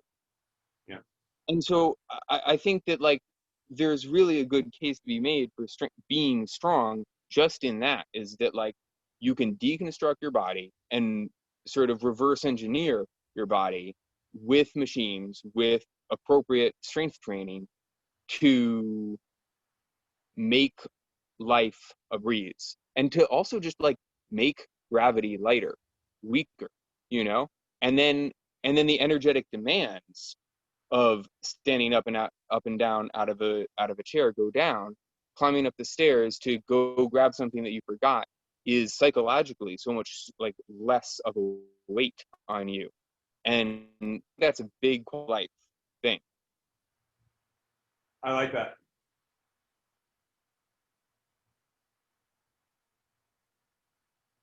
Yeah. And so I think that, like, there's really a good case to be made for being strong just in that, is that, like, you can deconstruct your body and sort of reverse engineer your body with machines, with appropriate strength training to make life a breeze, and to also just like make gravity lighter, weaker, you know. And then the energetic demands of standing up and down out of a chair go down. Climbing up the stairs to go grab something that you forgot is psychologically so much like less of a weight on you, and that's a big life thing. I like that.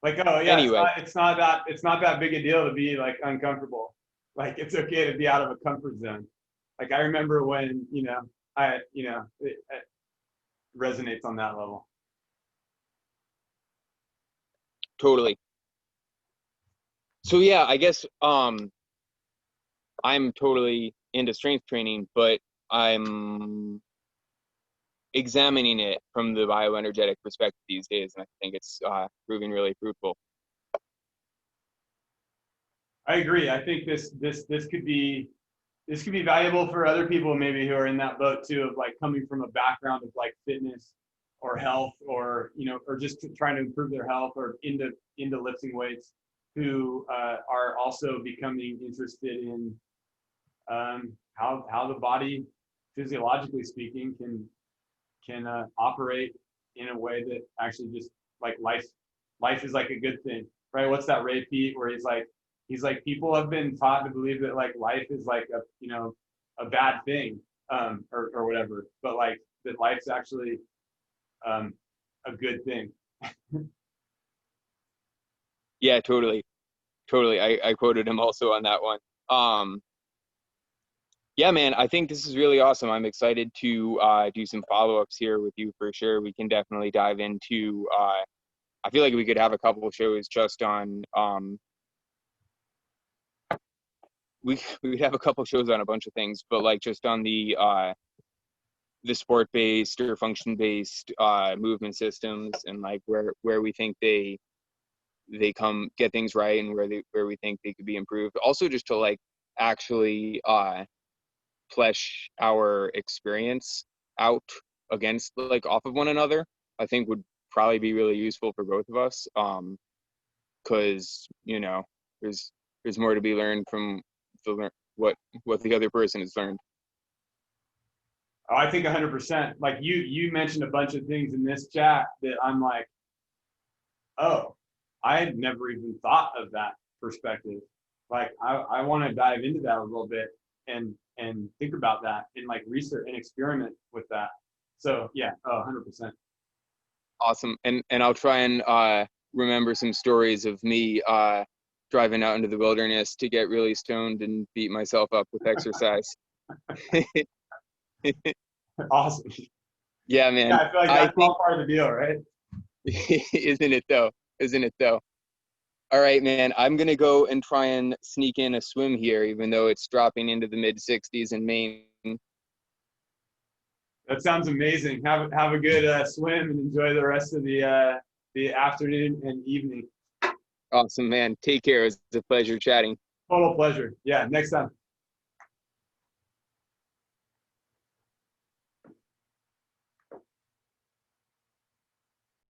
Like, oh yeah, Anyway, it's not that big a deal to be like uncomfortable. Like, it's okay to be out of a comfort zone. Like, I remember when, it resonates on that level. totally. So yeah, I guess I'm totally into strength training, but I'm examining it from the bioenergetic perspective these days, and I think it's proving really fruitful. I agree. I think this could be valuable for other people maybe who are in that boat too, of like coming from a background of like fitness or health, or or just trying to improve their health, or into lifting weights, who are also becoming interested in how the body, physiologically speaking, can operate in a way that actually just like life is like a good thing, right? What's that Ray Pete where he's like people have been taught to believe that like life is like a bad thing, or whatever, but like that life's actually a good thing. Yeah, totally. I quoted him also on that one. Yeah, man, I think this is really awesome. I'm excited to do some follow-ups here with you for sure. We can definitely dive into I feel like we could have a couple of shows just on we could have a couple of shows on a bunch of things, but like just on the sport-based or function-based movement systems, and like where we think they come get things right, and where we think they could be improved. Also just to like actually flesh our experience out against, like, off of one another, I think would probably be really useful for both of us, because there's more to be learned from what the other person has learned. Oh, I think 100%. Like you mentioned a bunch of things in this chat that I'm like, oh, I had never even thought of that perspective. Like, I want to dive into that a little bit and think about that and like research and experiment with that. So yeah, 100%. Awesome. And I'll try and remember some stories of me driving out into the wilderness to get really stoned and beat myself up with exercise. Awesome. Yeah, man. Yeah, I feel like that's all part of the deal, right? Isn't it though? All right, man. I'm gonna go and try and sneak in a swim here, even though it's dropping into the mid 60s in Maine. That sounds amazing. Have a good swim and enjoy the rest of the afternoon and evening. Awesome, man. Take care. It's a pleasure chatting. Total pleasure. Yeah, next time.